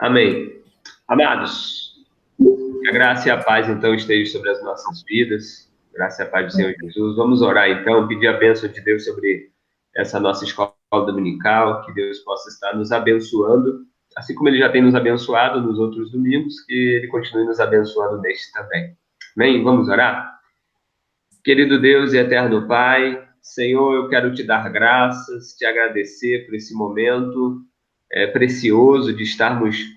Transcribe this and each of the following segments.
Amém. Amados, que a graça e a paz, então, estejam sobre as nossas vidas. Graça e a paz do Senhor Jesus. Vamos orar, então, pedir a bênção de Deus sobre essa nossa escola dominical, que Deus possa estar nos abençoando, assim como Ele já tem nos abençoado nos outros domingos, que Ele continue nos abençoando neste também. Amém? Vamos orar? Querido Deus e eterno Pai, Senhor, eu quero te dar graças, te agradecer por esse momento precioso de estarmos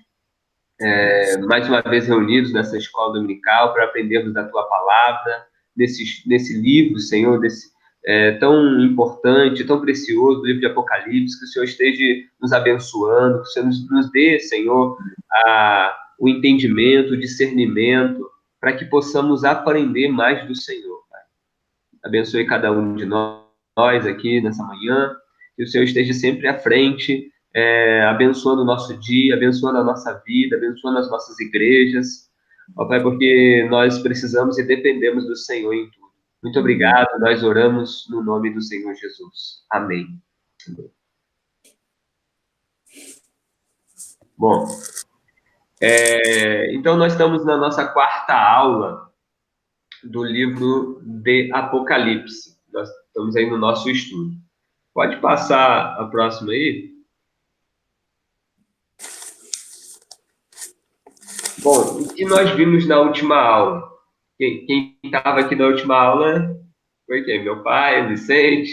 mais uma vez reunidos nessa escola dominical para aprendermos da Tua palavra, nesse livro, Senhor, tão importante, tão precioso, o livro de Apocalipse, que o Senhor esteja nos abençoando, que o Senhor nos dê, Senhor, o entendimento, o discernimento, para que possamos aprender mais do Senhor. Abençoe cada um de nós aqui nessa manhã, que o Senhor esteja sempre à frente, abençoando o nosso dia, abençoando a nossa vida, abençoando as nossas igrejas, ó Pai, porque nós precisamos e dependemos do Senhor em tudo. Muito obrigado, nós oramos no nome do Senhor Jesus. Amém. Bom, então nós estamos na nossa quarta aula do livro de Apocalipse. Nós estamos aí no nosso estudo. Pode passar a próxima aí? Bom, o que nós vimos na última aula? Quem estava aqui na última aula foi quem? Meu pai, Vicente,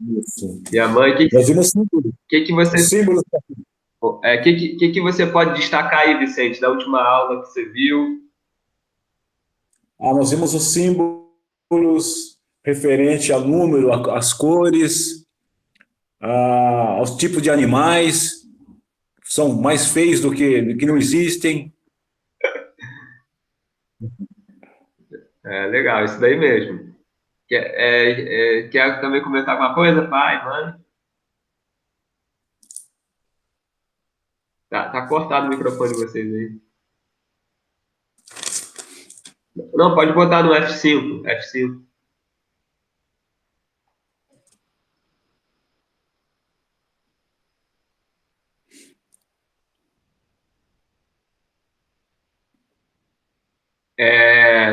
Isso. minha mãe. Nós vimos símbolos. Que você... Símbolos. que você pode destacar aí, Vicente, da última aula que você viu? Nós vimos os símbolos referente ao número, às cores, aos tipos de animais, são mais feios do que não existem. Legal, isso daí mesmo. Quer também comentar alguma coisa, pai, mãe? Tá cortado o microfone de vocês aí. Não, pode botar no F5. F5.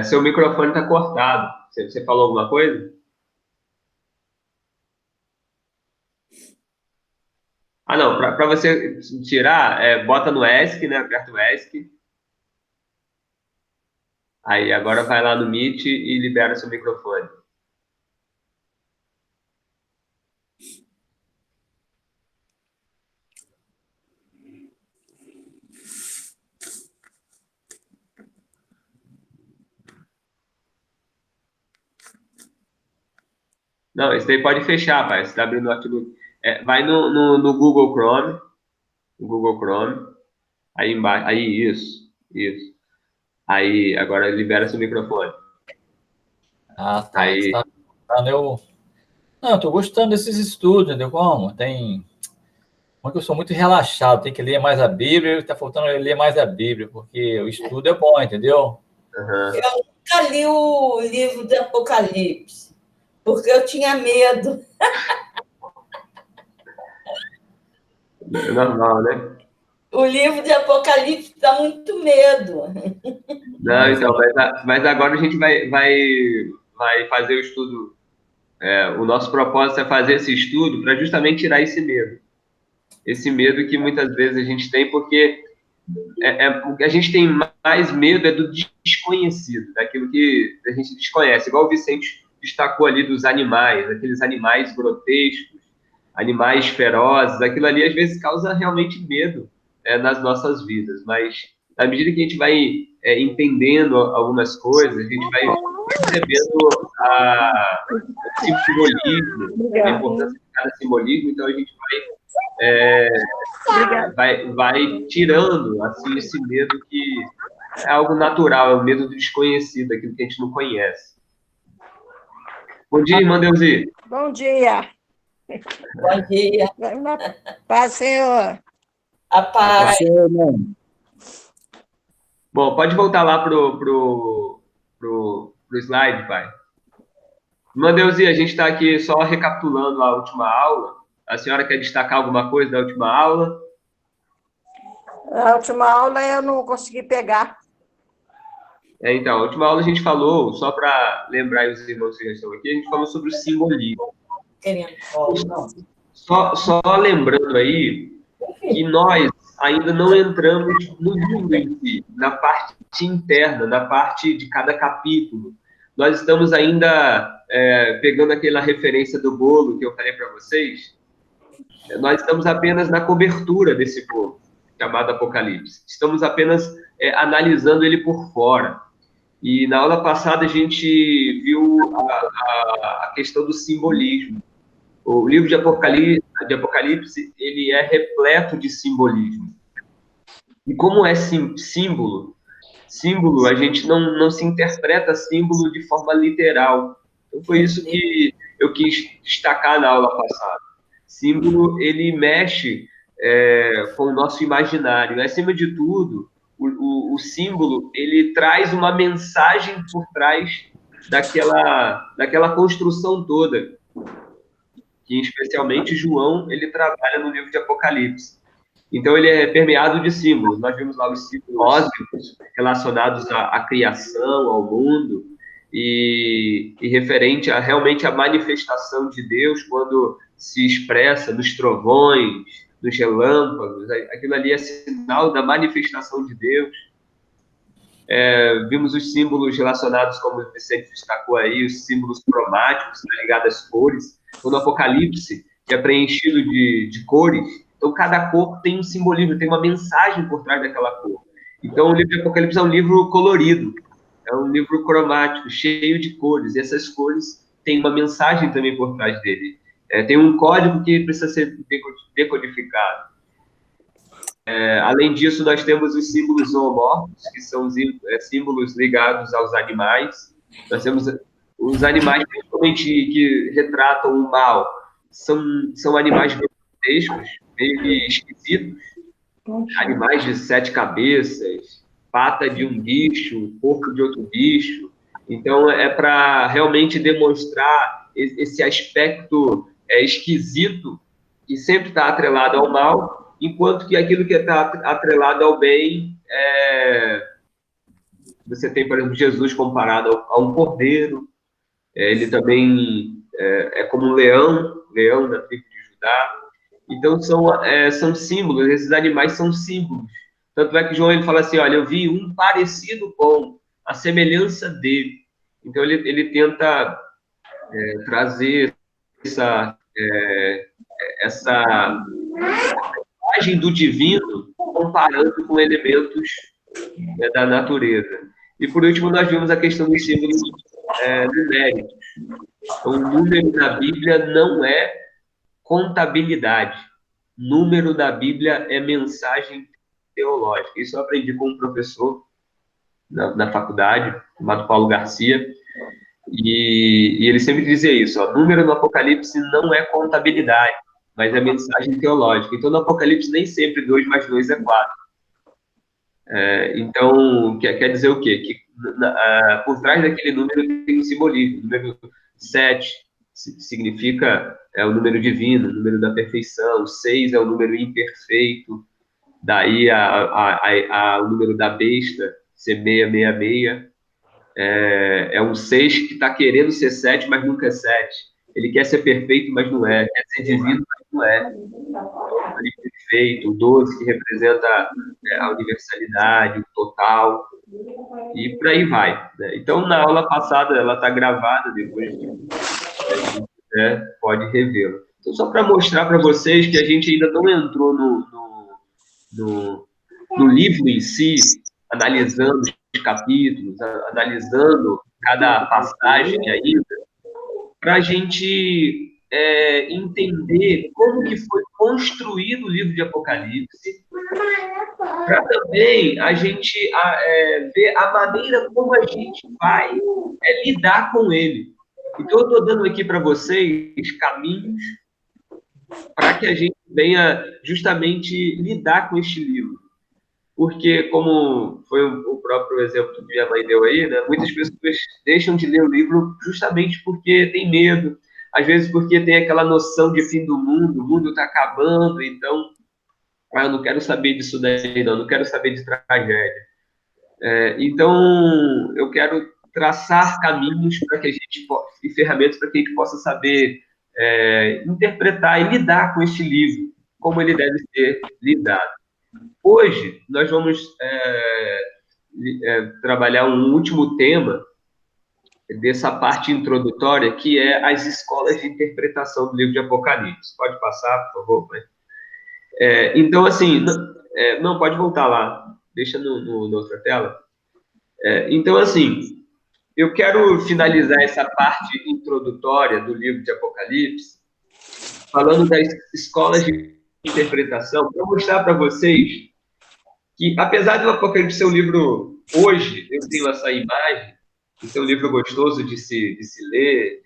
Seu microfone está cortado. Você falou alguma coisa? Não, para você tirar, bota no ESC, né? Aperta o ESC. Aí, agora vai lá no Meet e libera seu microfone. Não, esse daí pode fechar, pai. Você está abrindo o Outlook. Vai no Google Chrome. No Google Chrome. Aí embaixo. Aí, isso. Isso. Aí, agora libera seu microfone. Tá. Aí. Não, eu tô gostando desses estudos, entendeu? Porque eu sou muito relaxado, tem que ler mais a Bíblia, está faltando eu ler mais a Bíblia, porque o estudo é bom, entendeu? Uhum. Eu nunca li o livro de Apocalipse, porque eu tinha medo. É normal, né? O livro de Apocalipse dá muito medo. Não, então, mas agora a gente vai fazer o estudo. O nosso propósito é fazer esse estudo para justamente tirar esse medo. Esse medo que muitas vezes a gente tem, porque o que a gente tem mais medo é do desconhecido, daquilo que a gente desconhece. Igual o Vicente destacou ali dos animais, aqueles animais grotescos, animais ferozes, aquilo ali às vezes causa realmente medo nas nossas vidas, mas à medida que a gente vai entendendo algumas coisas, a gente vai percebendo o simbolismo, a importância de cada simbolismo, então a gente vai tirando assim, esse medo que é algo natural, é o medo do desconhecido, aquilo que a gente não conhece. Bom dia, irmã Deusi. Bom dia. Bom dia. Paz, Senhor. A paz. Bom, pode voltar lá pro slide, pai. Irmã Deusi, a gente está aqui só recapitulando a última aula. A senhora quer destacar alguma coisa da última aula? A última aula eu não consegui pegar. Então, a última aula a gente falou, só para lembrar os irmãos que já estão aqui, a gente falou sobre o simbolismo. Só lembrando aí que nós ainda não entramos no livro em si, na parte interna, na parte de cada capítulo. Nós estamos ainda pegando aquela referência do bolo que eu falei para vocês. Nós estamos apenas na cobertura desse bolo, chamado Apocalipse. Estamos apenas analisando ele por fora. E na aula passada a gente viu a questão do simbolismo. O livro de Apocalipse, ele é repleto de simbolismo. E como é símbolo, a gente não se interpreta símbolo de forma literal. Então foi isso que eu quis destacar na aula passada. Símbolo, ele mexe com o nosso imaginário. Acima de tudo, o símbolo, ele traz uma mensagem por trás daquela construção toda, que especialmente João, ele trabalha no livro de Apocalipse. Então, ele é permeado de símbolos. Nós vimos lá os símbolos cósmicos relacionados à criação, ao mundo, e referente realmente à manifestação de Deus quando se expressa nos trovões, nos relâmpagos. Aquilo ali é sinal da manifestação de Deus. Vimos os símbolos relacionados, como o Vicente destacou aí, os símbolos cromáticos, ligados às cores. No Apocalipse, que é preenchido de cores, então cada cor tem um simbolismo, tem uma mensagem por trás daquela cor. Então o livro de Apocalipse é um livro colorido, é um livro cromático, cheio de cores, e essas cores têm uma mensagem também por trás dele. Tem um código que precisa ser decodificado. Além disso, nós temos os símbolos zoomórficos, que são símbolos ligados aos animais. Nós temos os animais, principalmente, que retratam o mal, são animais grotescos, meio esquisitos, animais de 7 cabeças, pata de um bicho, corpo de outro bicho. Então, é para realmente demonstrar esse aspecto esquisito, que sempre está atrelado ao mal, enquanto que aquilo que está atrelado ao bem, você tem, por exemplo, Jesus comparado a um cordeiro. Ele também é como um leão da tribo de Judá. Então, são símbolos, esses animais são símbolos. Tanto é que João ele fala assim, olha, eu vi um parecido com a semelhança dele. Então, ele tenta trazer essa imagem do divino comparando com elementos da natureza. E, por último, nós vimos a questão dos símbolos numéricos. Então, o número da Bíblia não é contabilidade. Número da Bíblia é mensagem teológica. Isso eu aprendi com um professor na faculdade, chamado Paulo Garcia, e ele sempre dizia isso, número no Apocalipse não é contabilidade, mas é mensagem teológica. Então, no Apocalipse, nem sempre 2 mais 2 é 4. Então, quer dizer o quê? Que por trás daquele número tem um simbolismo. O número 7 significa o número divino, o número da perfeição. O 6 é o número imperfeito. Daí o número da besta, ser 666. É um 6 que está querendo ser 7, mas nunca é 7. Ele quer ser perfeito, mas não é. Quer ser divino, mas não é. Perfeito, o 12 que representa a universalidade, o total, e por aí vai, né? Então, na aula passada, ela está gravada, depois pode revê-la. Então, só para mostrar para vocês que a gente ainda não entrou no livro em si, analisando os capítulos, analisando cada passagem ainda, para a gente entender como que foi construído o livro de Apocalipse, para também a gente ver a maneira como a gente vai lidar com ele. Então, eu estou dando aqui para vocês caminhos para que a gente venha justamente lidar com este livro. Porque, como foi o próprio exemplo que minha mãe deu aí, né, muitas pessoas deixam de ler o livro justamente porque tem medo, às vezes porque tem aquela noção de fim do mundo, o mundo está acabando, então Ah, eu não quero saber disso daí, não quero saber de tragédia. Então, eu quero traçar caminhos para que a gente e ferramentas para que a gente possa saber interpretar e lidar com este livro, como ele deve ser lidado. Hoje, nós vamos trabalhar um último tema dessa parte introdutória, que é as escolas de interpretação do livro de Apocalipse. Pode passar, por favor, pai? Então, assim, não, pode voltar lá, deixa na outra tela. Então, assim, eu quero finalizar essa parte introdutória do livro de Apocalipse, falando das escolas de interpretação, para mostrar para vocês que, apesar do Apocalipse ser um livro, hoje, eu tenho essa imagem, de ser um livro gostoso de se ler,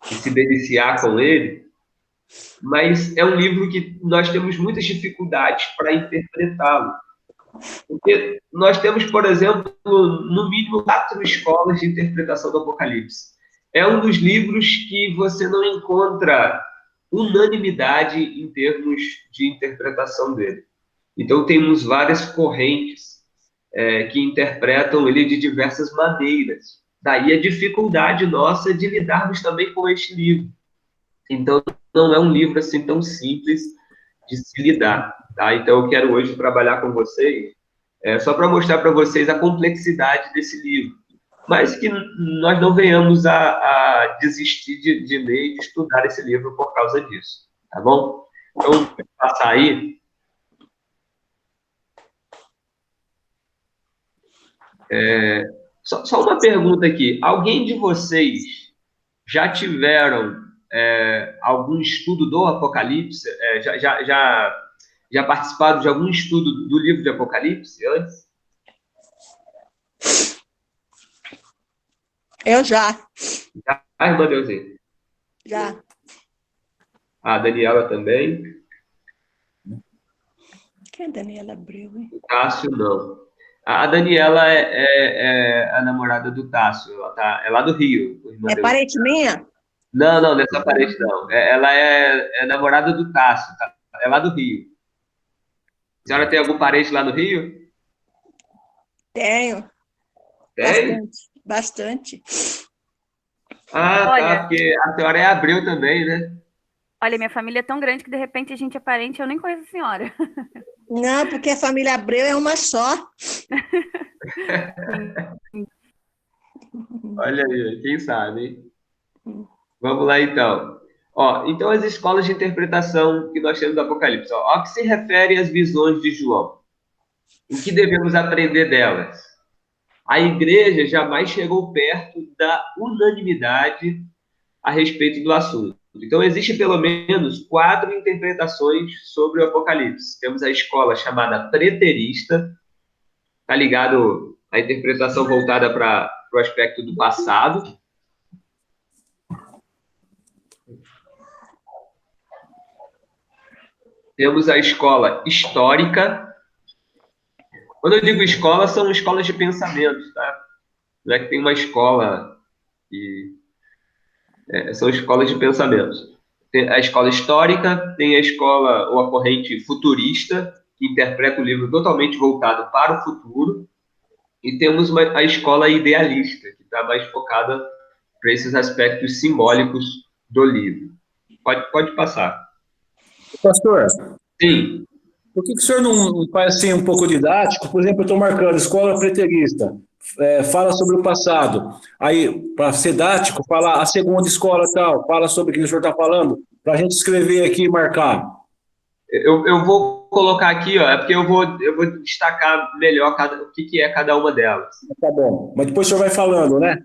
de se deliciar com ele, mas é um livro que nós temos muitas dificuldades para interpretá-lo. Porque nós temos, por exemplo, no mínimo 4 escolas de interpretação do Apocalipse. É um dos livros que você não encontra unanimidade em termos de interpretação dele. Então, temos várias correntes que interpretam ele de diversas maneiras. Daí a dificuldade nossa de lidarmos também com este livro. Então, não é um livro assim tão simples de se lidar. Tá? Então, eu quero hoje trabalhar com vocês, só para mostrar para vocês a complexidade desse livro. Mas que nós não venhamos a desistir de ler e de estudar esse livro por causa disso. Tá bom? Então, vou passar aí. Só uma pergunta aqui. Alguém de vocês já tiveram algum estudo do Apocalipse? Já participaram de algum estudo do livro de Apocalipse antes? Eu já. Ah, irmã Deusinha. Já. A Daniela também. Quem é Daniela Abreu, hein? O Tássio, não. A Daniela é a namorada do Tássio. Ela é lá do Rio. É parente minha? Não, nessa parente não. Ela é namorada do Tássio. Tá? É lá do Rio. A senhora tem algum parente lá no Rio? Tenho. Tem? Bastante. Ah, Olha, tá, porque a senhora é Abreu também, né? olha, minha família é tão grande que de repente a gente é parente, eu nem conheço a senhora. Não, porque a família Abreu é uma só. Olha aí, quem sabe, hein? Vamos lá, então. Então, as escolas de interpretação que nós temos do Apocalipse. Ao que se refere às visões de João. O que devemos aprender delas? A igreja jamais chegou perto da unanimidade a respeito do assunto. Então, existem pelo menos 4 interpretações sobre o Apocalipse. Temos a escola chamada preterista, está ligado à interpretação voltada para o aspecto do passado. Temos a escola histórica. Quando eu digo escola, são escolas de pensamento, tá? Não é que tem uma escola e são escolas de pensamento. Tem a escola histórica, tem a escola ou a corrente futurista, que interpreta o livro totalmente voltado para o futuro, e temos a escola idealista, que está mais focada para esses aspectos simbólicos do livro. Pode passar. Pastor, Sim. por que o senhor não faz assim um pouco didático? Por exemplo, eu estou marcando escola preterista, fala sobre o passado. Aí, para ser didático, fala a segunda escola tal, fala sobre o que o senhor está falando, para a gente escrever aqui e marcar. Eu vou colocar aqui, é porque eu vou destacar melhor o que é cada uma delas. Tá bom, mas depois o senhor vai falando, né?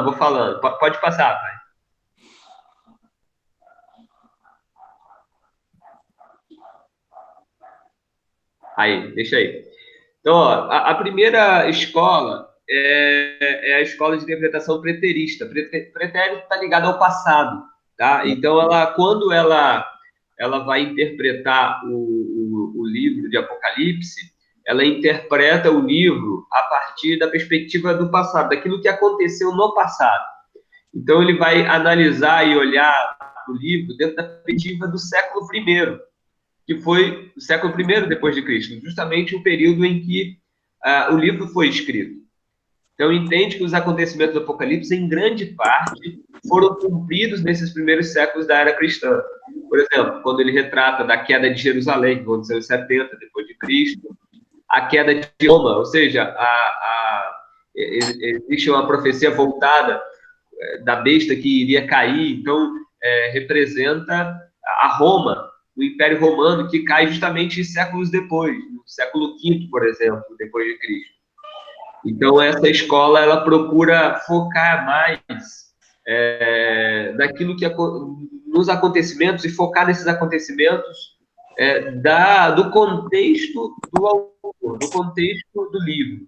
Vou falando. Pode passar, pai. Aí, deixa aí. Então, a primeira escola é a escola de interpretação preterista. Pretérito está ligado ao passado, tá? Então, quando ela vai interpretar o livro de Apocalipse, ela interpreta o livro a partir da perspectiva do passado, daquilo que aconteceu no passado. Então, ele vai analisar e olhar o livro dentro da perspectiva do século I, que foi o século I depois de Cristo, justamente o período em que o livro foi escrito. Então, entende que os acontecimentos do Apocalipse, em grande parte, foram cumpridos nesses primeiros séculos da era cristã. Por exemplo, quando ele retrata da queda de Jerusalém, que aconteceu em 70 depois de Cristo, a queda de Roma, ou seja, existe uma profecia voltada da besta que iria cair, então representa a Roma, o Império Romano, que cai justamente séculos depois, no século V, por exemplo, depois de Cristo. Então, essa escola, ela procura focar mais naquilo que nos acontecimentos e focar nesses acontecimentos do contexto do autor, do contexto do livro.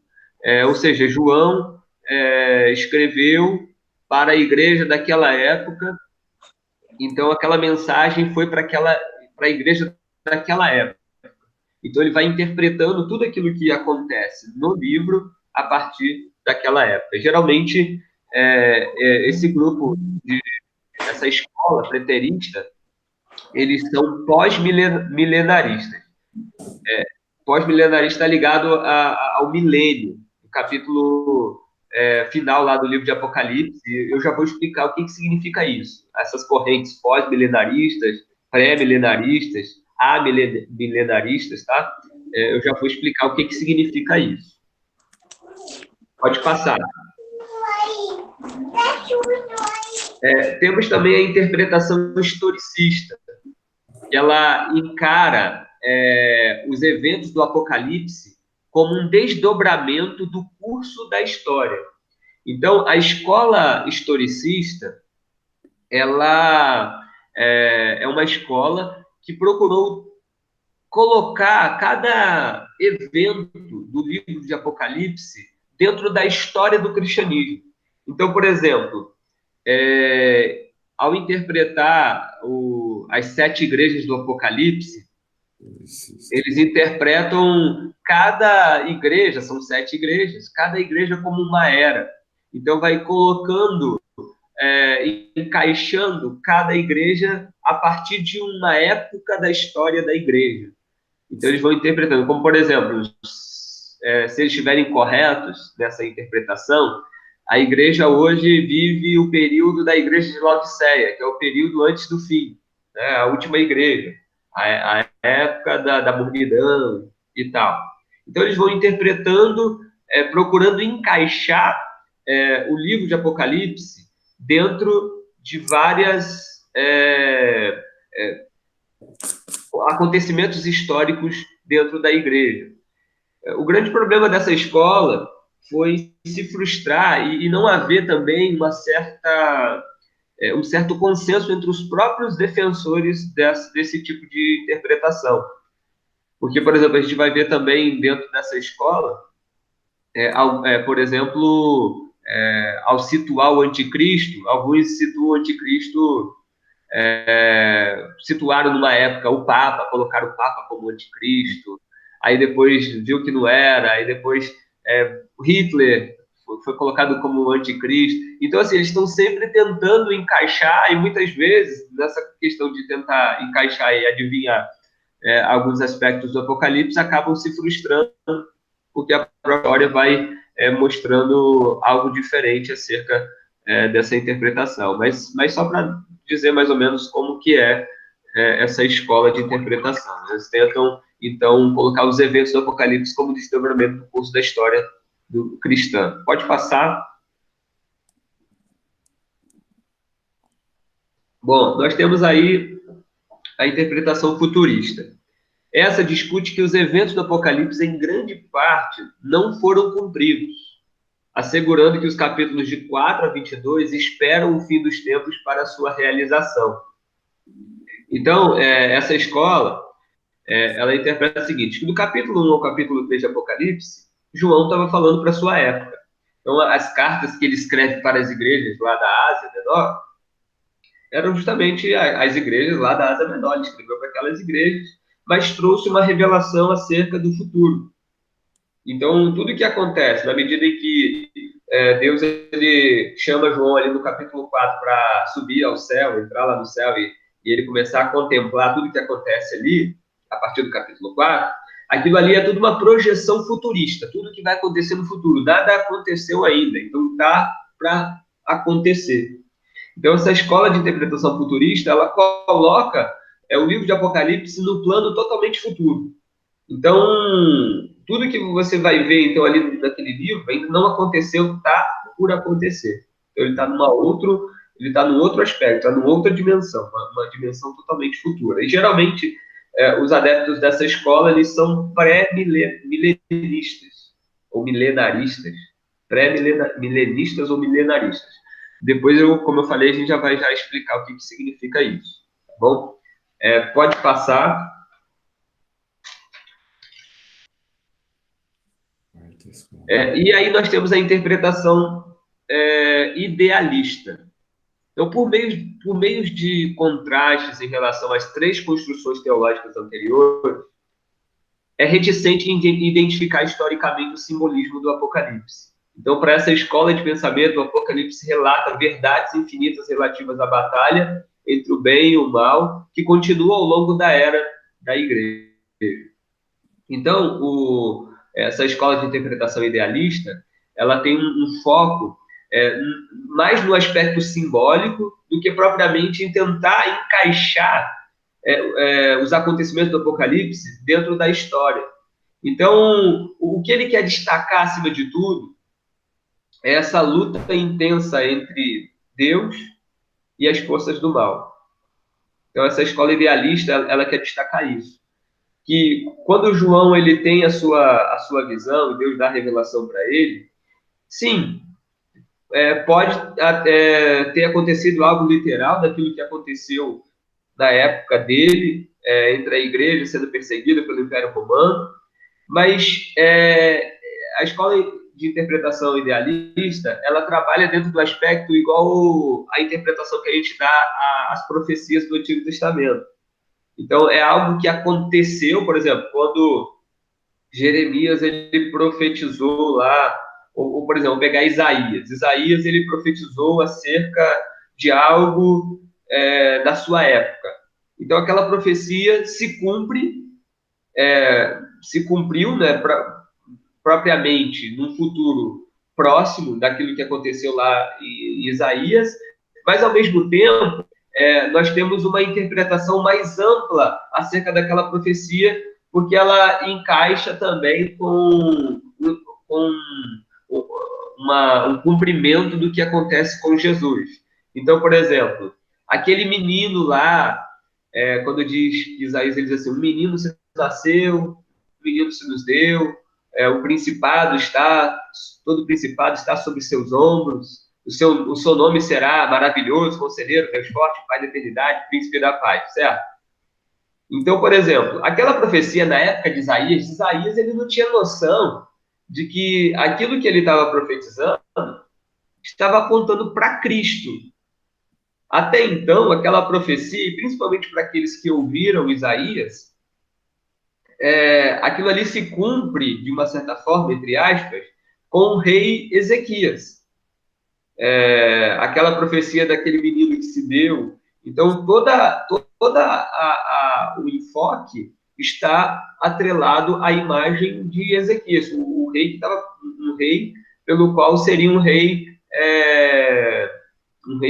Ou seja, João escreveu para a igreja daquela época, então aquela mensagem foi para a igreja daquela época. Então, ele vai interpretando tudo aquilo que acontece no livro a partir daquela época. Geralmente, esse grupo, essa escola preterista, eles são pós-milenaristas. Pós-milenarista ligado ao milênio, o capítulo final lá do livro de Apocalipse. Eu já vou explicar o que significa isso. Essas correntes pós-milenaristas, pré-milenaristas, amilenaristas, tá? Eu já vou explicar o que significa isso. Pode passar. Temos também a interpretação historicista. Ela encara os eventos do Apocalipse como um desdobramento do curso da história. Então, a escola historicista, ela é uma escola que procurou colocar cada evento do livro de Apocalipse dentro da história do cristianismo. Então, por exemplo, ao interpretar as 7 igrejas do Apocalipse, eles interpretam cada igreja, são 7 igrejas, cada igreja como uma era. Então, vai colocando, encaixando cada igreja a partir de uma época da história da igreja. Então, eles vão interpretando, como, por exemplo, se eles estiverem corretos nessa interpretação, a igreja hoje vive o período da igreja de Laodiceia, que é o período antes do fim, né? A última igreja, a época da mornidão e tal. Então, eles vão interpretando, procurando encaixar o livro de Apocalipse dentro de várias acontecimentos históricos dentro da igreja. O grande problema dessa escola foi se frustrar e não haver também um certo consenso entre os próprios defensores desse tipo de interpretação. Porque, por exemplo, a gente vai ver também dentro dessa escola, por exemplo, ao situar o anticristo, alguns situam o anticristo, situaram numa época o Papa, colocaram o Papa como anticristo, aí depois viu que não era, aí depois Hitler foi colocado como anticristo. Então, assim, eles estão sempre tentando encaixar, e muitas vezes, nessa questão de tentar encaixar e adivinhar alguns aspectos do Apocalipse, acabam se frustrando, porque a própria história vai mostrando algo diferente acerca dessa interpretação. Mas só para dizer mais ou menos como que essa escola de interpretação. Eles tentam, então, colocar os eventos do Apocalipse como desdobramento do curso da história cristã. Pode passar. Bom, nós temos aí a interpretação futurista. Essa discute que os eventos do Apocalipse, em grande parte, não foram cumpridos, assegurando que os capítulos de 4 a 22 esperam o fim dos tempos para a sua realização. Então, essa escola, ela interpreta o seguinte, que do capítulo 1 ao capítulo 3 de Apocalipse, João estava falando para a sua época. Então, as cartas que ele escreve para as igrejas lá da Ásia Menor eram justamente as igrejas lá da Ásia Menor. Ele escreveu para aquelas igrejas, mas trouxe uma revelação acerca do futuro. Então, tudo que acontece, na medida em que Deus ele chama João ali no capítulo 4 para subir ao céu, entrar lá no céu e ele começar a contemplar tudo que acontece ali, a partir do capítulo 4, aquilo ali é tudo uma projeção futurista, tudo que vai acontecer no futuro. Nada aconteceu ainda, então está para acontecer. Então, essa escola de interpretação futurista, ela coloca o livro de Apocalipse no plano totalmente futuro. Então, tudo que você vai ver então ali naquele livro ainda não aconteceu, está por acontecer. Então, ele está num outro aspecto, está numa outra dimensão, uma dimensão totalmente futura. E geralmente os adeptos dessa escola eles são pré-milenistas ou milenaristas, pré-milenistas ou milenaristas. Depois, como eu falei, a gente já vai explicar o que significa isso, tá bom? Pode passar. E aí nós temos a interpretação idealista. Então, por meio de contrastes em relação às três construções teológicas anteriores, é reticente em identificar historicamente o simbolismo do Apocalipse. Então, para essa escola de pensamento, o Apocalipse relata verdades infinitas relativas à batalha entre o bem e o mal, que continua ao longo da era da igreja. Então, essa escola de interpretação idealista, ela tem um foco mais no aspecto simbólico do que propriamente em tentar encaixar os acontecimentos do Apocalipse dentro da história. Então, o que ele quer destacar, acima de tudo, é essa luta intensa entre Deus e as forças do mal. Então, essa escola idealista, ela quer destacar isso. Que quando João ele tem a sua visão, Deus dá a revelação para ele, sim, pode ter acontecido algo literal daquilo que aconteceu na época dele, entre a igreja sendo perseguida pelo Império Romano, mas a escola de interpretação idealista, ela trabalha dentro do aspecto igual a interpretação que a gente dá às profecias do Antigo Testamento. Então, é algo que aconteceu, por exemplo, quando Jeremias ele profetizou lá, ou por exemplo, pegar Isaías. Isaías ele profetizou acerca de algo da sua época. Então, aquela profecia se cumpriu, né, propriamente num futuro próximo daquilo que aconteceu lá em Isaías, mas, ao mesmo tempo, nós temos uma interpretação mais ampla acerca daquela profecia, porque ela encaixa também com um cumprimento do que acontece com Jesus. Então, por exemplo, aquele menino lá, quando diz Isaías, ele diz assim, um menino se nasceu, um menino se nos deu, todo principado está sobre seus ombros, o seu nome será maravilhoso, conselheiro, Deus forte, Pai da eternidade, príncipe da paz, certo? Então, por exemplo, aquela profecia na época de Isaías ele não tinha noção de que aquilo que ele estava profetizando estava apontando para Cristo. Até então, aquela profecia, e principalmente para aqueles que ouviram Isaías, aquilo ali se cumpre, de uma certa forma, entre aspas, com o rei Ezequias. Aquela profecia daquele menino que se deu. Então, toda o enfoque está atrelado à imagem de Ezequias, o rei que estava, um rei pelo qual seria um rei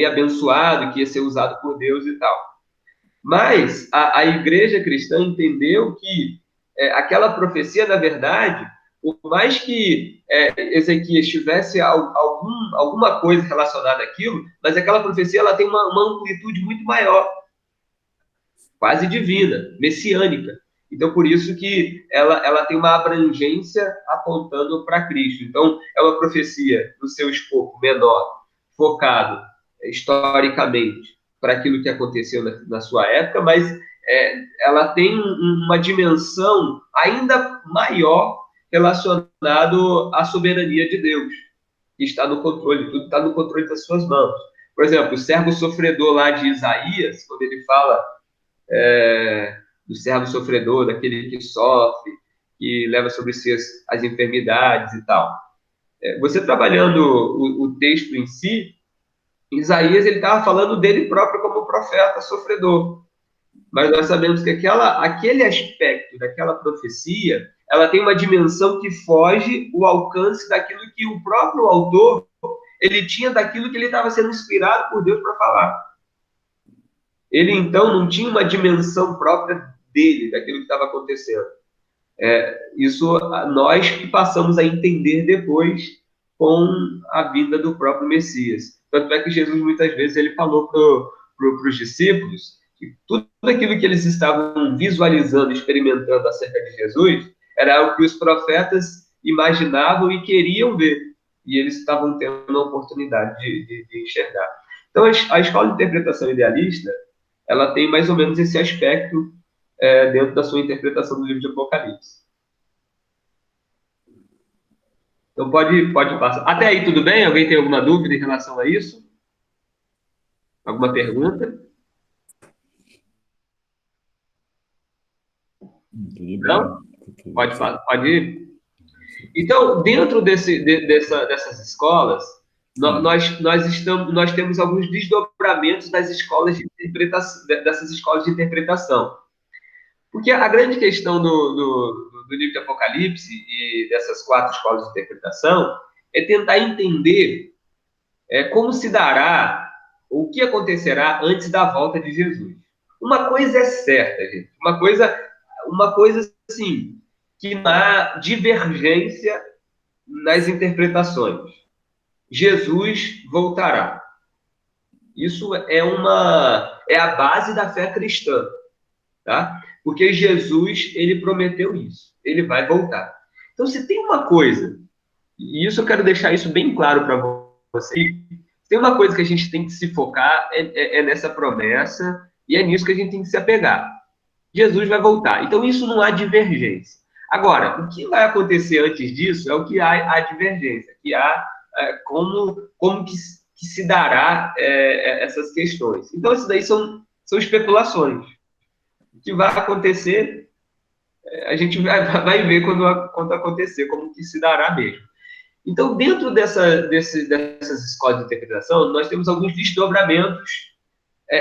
abençoado, que ia ser usado por Deus e tal. Mas a igreja cristã entendeu que aquela profecia, na verdade, por mais que Ezequias tivesse alguma coisa relacionada àquilo, mas aquela profecia ela tem uma amplitude muito maior, quase divina, messiânica. Então, por isso que ela tem uma abrangência apontando para Cristo. Então, é uma profecia no seu escopo menor, focado historicamente para aquilo que aconteceu na sua época, mas ela tem uma dimensão ainda maior relacionado à soberania de Deus, que está no controle, tudo está no controle das suas mãos. Por exemplo, o servo sofredor lá de Isaías, quando ele fala do servo sofredor, daquele que sofre, que leva sobre si as enfermidades e tal. Você trabalhando o texto em si, Isaías ele estava falando dele próprio como profeta sofredor. mas nós sabemos que aquele aspecto daquela profecia, ela tem uma dimensão que foge o alcance daquilo que o próprio autor ele tinha daquilo que ele estava sendo inspirado por Deus para falar. Ele, então, não tinha uma dimensão própria dele, daquilo que estava acontecendo. Isso nós que passamos a entender depois com a vinda do próprio Messias. Tanto é que Jesus, muitas vezes, ele falou para os discípulos que tudo aquilo que eles estavam visualizando, experimentando acerca de Jesus, era o que os profetas imaginavam e queriam ver. E eles estavam tendo a oportunidade de enxergar. Então, a escola de interpretação idealista, ela tem mais ou menos esse aspecto dentro da sua interpretação do livro de Apocalipse. Então, pode passar. Até aí, tudo bem? Alguém tem alguma dúvida em relação a isso? Alguma pergunta? Não? Pode ir. Então, dentro dessas escolas, nós temos alguns desdobramentos das escolas de interpretação, dessas escolas de interpretação. Porque a grande questão do livro de Apocalipse e dessas 4 escolas de interpretação é tentar entender como se dará, o que acontecerá antes da volta de Jesus. Uma coisa é certa, gente. Uma coisa assim, que não há divergência nas interpretações. Jesus voltará. Isso é a base da fé cristã, tá? Porque Jesus, ele prometeu isso. Ele vai voltar. Então, se tem uma coisa, e isso eu quero deixar isso bem claro para você, se tem uma coisa que a gente tem que se focar, é nessa promessa, e é nisso que a gente tem que se apegar. Jesus vai voltar. Então, isso não há divergência. Agora, o que vai acontecer antes disso é o que há divergência, que há como que se dará essas questões. Então, isso daí são especulações. O que vai acontecer, a gente vai ver quando acontecer, como que se dará mesmo. Então, dentro dessas escolas de interpretação, nós temos alguns desdobramentos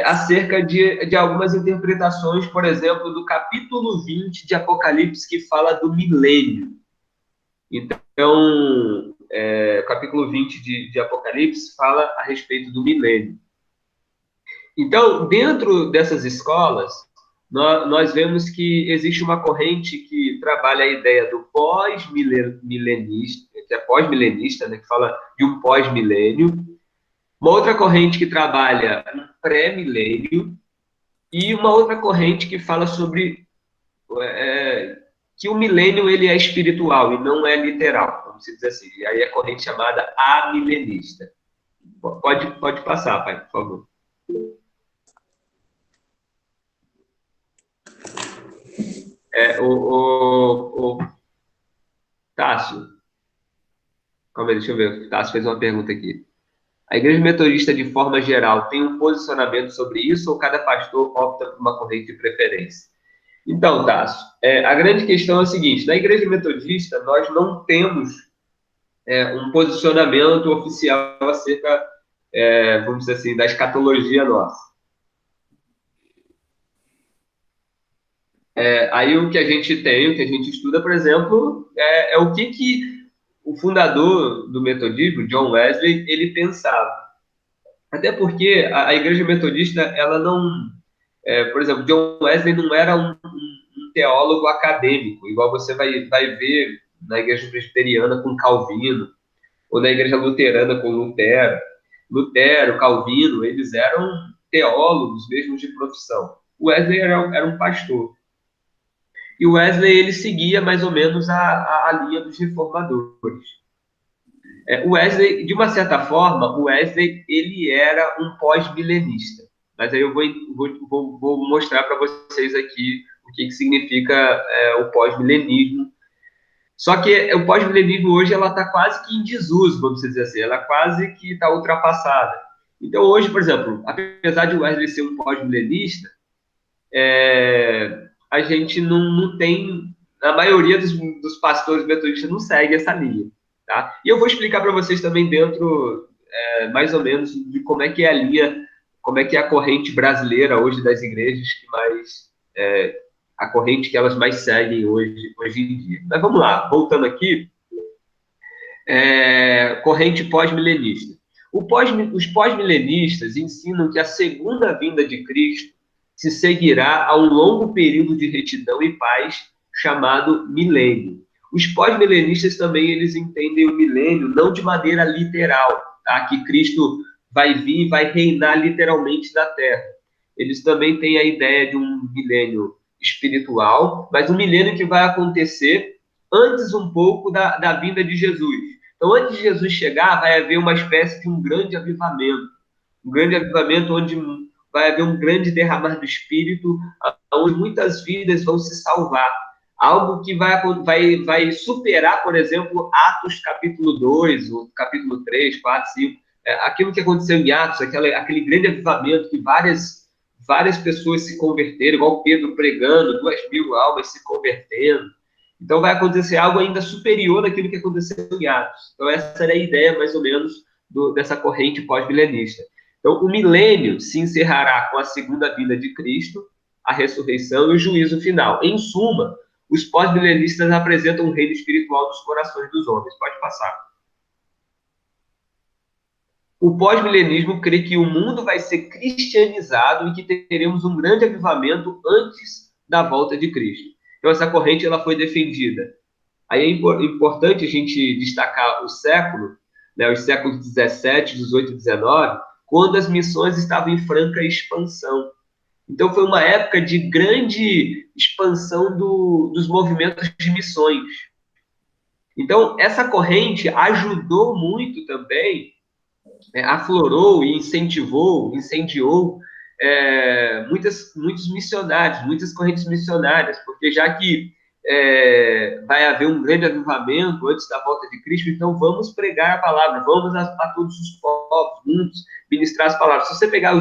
acerca de algumas interpretações, por exemplo, do capítulo 20 de Apocalipse, que fala do milênio. Então, o capítulo 20 de Apocalipse fala a respeito do milênio. Então, dentro dessas escolas, nós vemos que existe uma corrente que trabalha a ideia do pós-milenista, que é pós-milenista, né, que fala de um pós-milênio. Uma outra corrente que trabalha um pré-milênio e uma outra corrente que fala sobre que o milênio ele é espiritual e não é literal, vamos dizer assim. E aí é a corrente chamada amilenista. Pode passar, pai, por favor. O Tássio. Calma aí, deixa eu ver. O Tássio fez uma pergunta aqui. A Igreja Metodista, de forma geral, tem um posicionamento sobre isso ou cada pastor opta por uma corrente de preferência? Então, Tássio, a grande questão é a seguinte: na Igreja Metodista, nós não temos um posicionamento oficial acerca, vamos dizer assim, da escatologia nossa. Aí o que a gente tem, o que a gente estuda, por exemplo, é o que o fundador do metodismo, John Wesley, ele pensava. Até porque a Igreja Metodista, ela não... por exemplo, John Wesley não era um teólogo acadêmico, igual você vai ver na Igreja Presbiteriana com Calvino, ou na Igreja Luterana com Lutero. Lutero, Calvino, eles eram teólogos mesmo de profissão. Wesley era um pastor. E o Wesley, ele seguia mais ou menos a linha dos reformadores. O Wesley, de uma certa forma, o Wesley, ele era um pós-milenista. Mas aí eu vou mostrar para vocês aqui o que significa o pós-milenismo. Só que o pós-milenismo hoje, ela está quase que em desuso, vamos dizer assim. Ela quase que está ultrapassada. Então, hoje, por exemplo, apesar de o Wesley ser um pós-milenista, a gente não tem... A maioria dos pastores metodistas não segue essa linha. Tá? E eu vou explicar para vocês também dentro, mais ou menos, de como é que é a linha como é que é a corrente brasileira hoje das igrejas que mais... a corrente que elas mais seguem hoje em dia. Mas vamos lá, voltando aqui, corrente pós-milenista. Os pós-milenistas ensinam que a segunda vinda de Cristo se seguirá a um longo período de retidão e paz chamado milênio. Os pós-milenistas também eles entendem o milênio não de maneira literal, tá? Que Cristo vai vir e vai reinar literalmente na Terra. Eles também têm a ideia de um milênio espiritual, mas um milênio que vai acontecer antes um pouco da vinda de Jesus. Então, antes de Jesus chegar, vai haver uma espécie de um grande avivamento onde vai haver um grande derramar do Espírito, onde muitas vidas vão se salvar. Algo que vai superar, por exemplo, Atos capítulo 2, ou capítulo 3, 4, 5, aquilo que aconteceu em Atos, aquele grande avivamento que várias pessoas se converteram, igual Pedro pregando, 2.000 almas se convertendo. Então, vai acontecer algo ainda superior daquilo que aconteceu em Atos. Então, essa era a ideia, mais ou menos, dessa corrente pós-milenista. Então, o milênio se encerrará com a segunda vinda de Cristo, a ressurreição e o juízo final. Em suma, os pós-milenistas apresentam um reino espiritual dos corações dos homens. Pode passar. O pós-milenismo crê que o mundo vai ser cristianizado e que teremos um grande avivamento antes da volta de Cristo. Então, essa corrente ela foi defendida. Aí é importante a gente destacar o século, né, os séculos 17, 18 e 19, quando as missões estavam em franca expansão. Então, foi uma época de grande expansão dos movimentos de missões. Então, essa corrente ajudou muito também, aflorou e incendiou muitos missionários, muitas correntes missionárias, porque já que vai haver um grande avivamento antes da volta de Cristo, então vamos pregar a palavra, vamos a todos os povos, muitos, ministrar as palavras. Se você pegar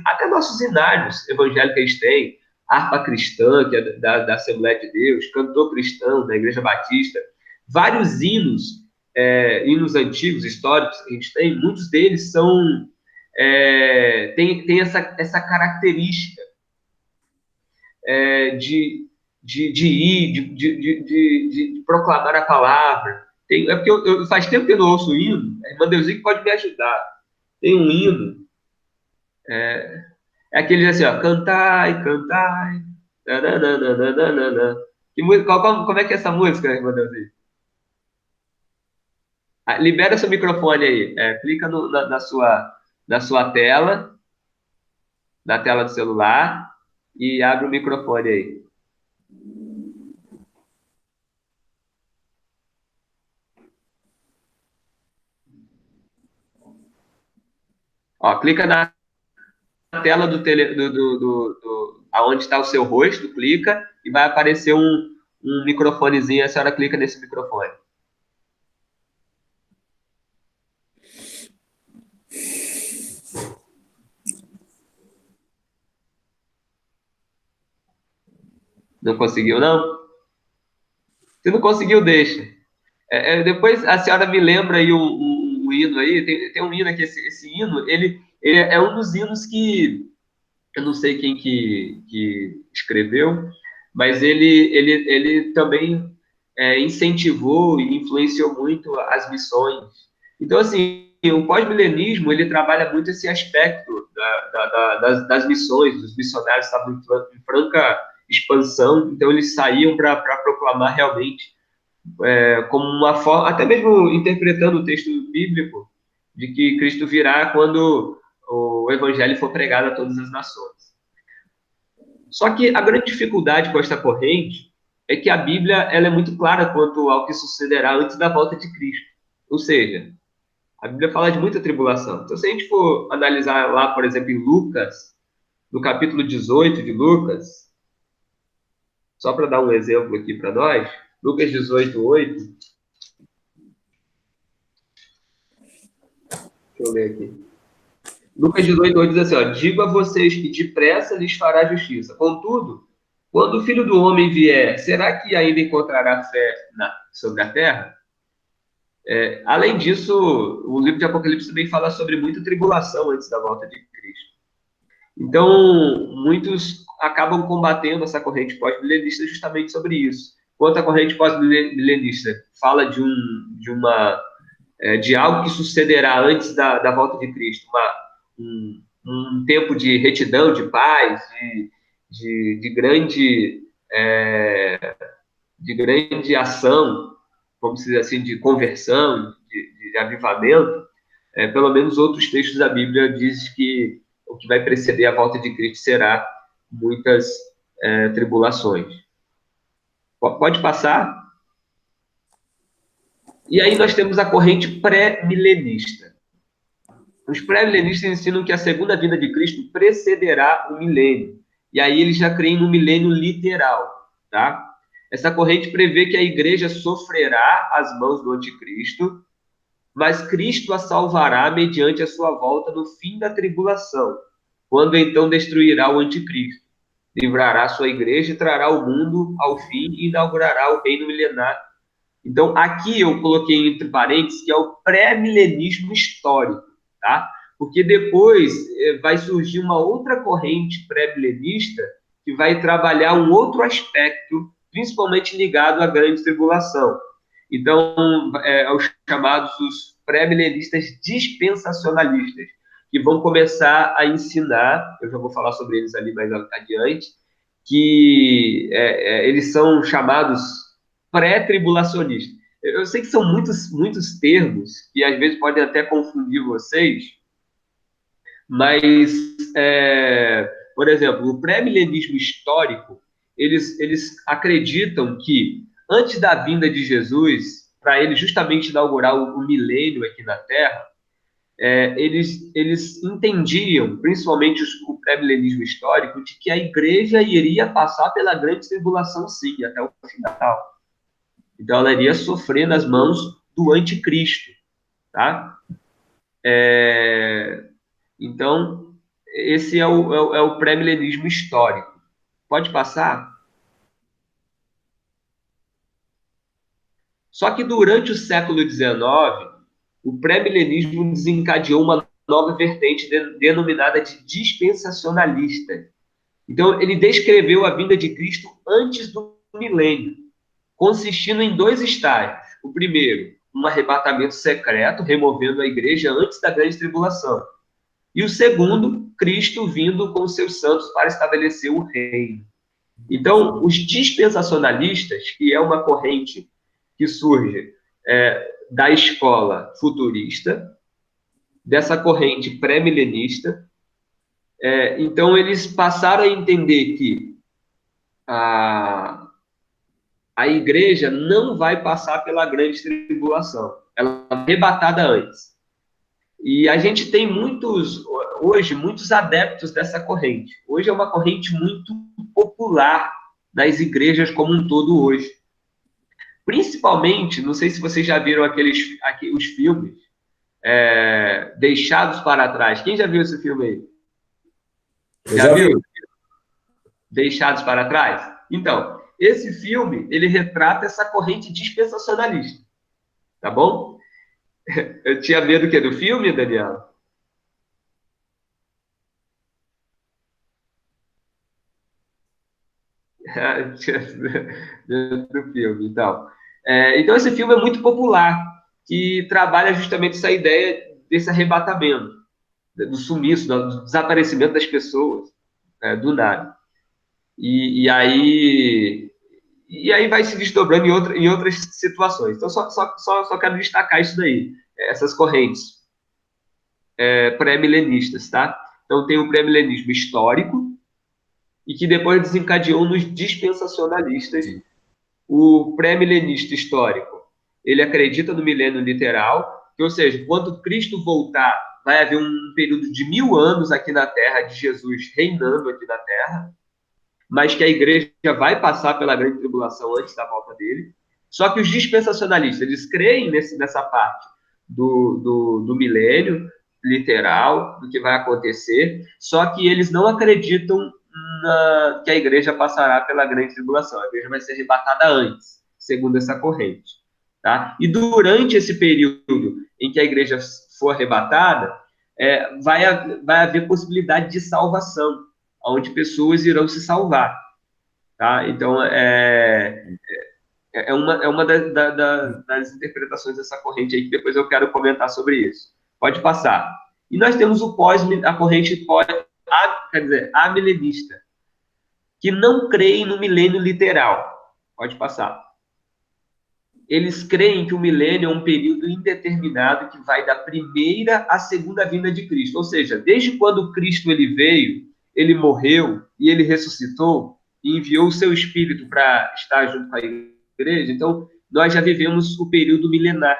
até nossos hinários evangélicos eles têm, harpa cristã, que é da Assembleia de Deus, cantor cristão da Igreja Batista, vários hinos antigos, históricos que a gente tem, muitos deles tem essa característica de proclamar a palavra. É porque faz tempo que eu não ouço o hino, a irmã Deusinho pode me ajudar. Tem um hino, aquele assim, ó, cantai, cantai, nananana. Como é que é essa música, irmã Deusinho? Libera seu microfone aí, clica na sua tela, na tela do celular, e abre o microfone aí. Ó, clica na tela aonde está o seu rosto, clica, e vai aparecer um microfonezinho, a senhora clica nesse microfone. Não conseguiu, não? Se não conseguiu, deixa. Depois a senhora me lembra aí um hino aí, tem um hino aqui, esse hino, ele é um dos hinos que, eu não sei quem que escreveu, mas ele também incentivou e influenciou muito as missões. Então, assim, o pós-milenismo, ele trabalha muito esse aspecto das missões, os missionários estavam em franca expansão, então eles saíam para proclamar realmente como uma forma, até mesmo interpretando o texto bíblico, de que Cristo virá quando o evangelho for pregado a todas as nações. Só que a grande dificuldade com esta corrente é que a Bíblia ela é muito clara quanto ao que sucederá antes da volta de Cristo. Ou seja, a Bíblia fala de muita tribulação. Então, se a gente for analisar lá, por exemplo, em Lucas, no capítulo 18 de Lucas, só para dar um exemplo aqui para nós, Lucas 18, 8. Deixa eu ler aqui. Lucas 18, 8 diz assim, ó, digo a vocês que depressa lhes fará justiça. Contudo, quando o Filho do Homem vier, será que ainda encontrará fé sobre a terra? Além disso, o livro de Apocalipse também fala sobre muita tribulação antes da volta de Cristo. Então, muitos acabam combatendo essa corrente pós-milenista justamente sobre isso. Enquanto a corrente pós-milenista fala de algo que sucederá antes da volta de Cristo, um tempo de retidão, de paz, de grande ação, vamos dizer assim, de conversão, de avivamento. Pelo menos outros textos da Bíblia dizem que o que vai preceder a volta de Cristo será muitas tribulações. Pode passar? E aí nós temos a corrente pré-milenista. Os pré-milenistas ensinam que a segunda vinda de Cristo precederá o milênio. E aí eles já creem no milênio literal, tá? Essa corrente prevê que a igreja sofrerá às mãos do anticristo, mas Cristo a salvará mediante a sua volta no fim da tribulação, quando então destruirá o anticristo, livrará sua igreja e trará o mundo ao fim e inaugurará o reino milenar. Então, aqui eu coloquei entre parênteses que é o pré-milenismo histórico, tá? Porque depois vai surgir uma outra corrente pré-milenista que vai trabalhar um outro aspecto, principalmente ligado à grande tribulação. Então, os chamados os pré-milenistas dispensacionalistas, que vão começar a ensinar, eu já vou falar sobre eles ali mais adiante, que eles são chamados pré-tribulacionistas. Eu sei que são muitos termos, que às vezes podem até confundir vocês, mas, por exemplo, o pré-milenismo histórico, eles acreditam que antes da vinda de Jesus, para ele justamente inaugurar o milênio aqui na Terra, eles entendiam, principalmente o pré-milenismo histórico, de que a igreja iria passar pela grande tribulação, sim, até o final. Então, ela iria sofrer nas mãos do anticristo, tá? Então, esse é o pré-milenismo histórico. Pode passar? Só que durante o século XIX, o pré-milenismo desencadeou uma nova vertente denominada de dispensacionalista. Então, ele descreveu a vinda de Cristo antes do milênio, consistindo em 2 estágios. O primeiro, um arrebatamento secreto, removendo a igreja antes da grande tribulação. E o segundo, Cristo vindo com seus santos para estabelecer o reino. Então, os dispensacionalistas, que é uma corrente que surge da escola futurista, dessa corrente pré-milenista, então eles passaram a entender que a igreja não vai passar pela grande tribulação, ela é arrebatada antes. E a gente tem hoje muitos adeptos dessa corrente. Hoje é uma corrente muito popular nas igrejas como um todo hoje. Principalmente, não sei se vocês já viram os filmes Deixados para Trás. Quem já viu esse filme aí? Já viu? Deixados para Trás? Então, esse filme, ele retrata essa corrente dispensacionalista. Tá bom? Eu tinha medo do filme, Daniela? Do filme, então. Então, esse filme é muito popular, que trabalha justamente essa ideia desse arrebatamento, do sumiço, do desaparecimento das pessoas, do nada. E aí vai se desdobrando em outras situações. Então, só quero destacar isso daí, essas correntes pré-milenistas, tá? Então, tem o pré-milenismo histórico, e que depois desencadeou nos dispensacionalistas. O pré-milenista histórico, ele acredita no milênio literal, ou seja, quando Cristo voltar, vai haver um período de 1000 anos aqui na Terra, de Jesus reinando aqui na Terra, mas que a igreja vai passar pela grande tribulação antes da volta dele. Só que os dispensacionalistas, eles creem nessa parte do milênio literal, do que vai acontecer, só que eles não acreditam que a igreja passará pela grande tribulação. A igreja vai ser arrebatada antes, segundo essa corrente. tá? E durante esse período em que a igreja for arrebatada, vai haver possibilidade de salvação, onde pessoas irão se salvar, tá? Então, é uma das interpretações dessa corrente aí, que depois eu quero comentar sobre isso. Pode passar. E nós temos a corrente amilenista, que não creem no milênio literal. Pode passar. Eles creem que o milênio é um período indeterminado que vai da primeira à segunda vinda de Cristo. Ou seja, desde quando Cristo ele veio, ele morreu e ele ressuscitou e enviou o seu Espírito para estar junto com a igreja, então nós já vivemos o período milenar.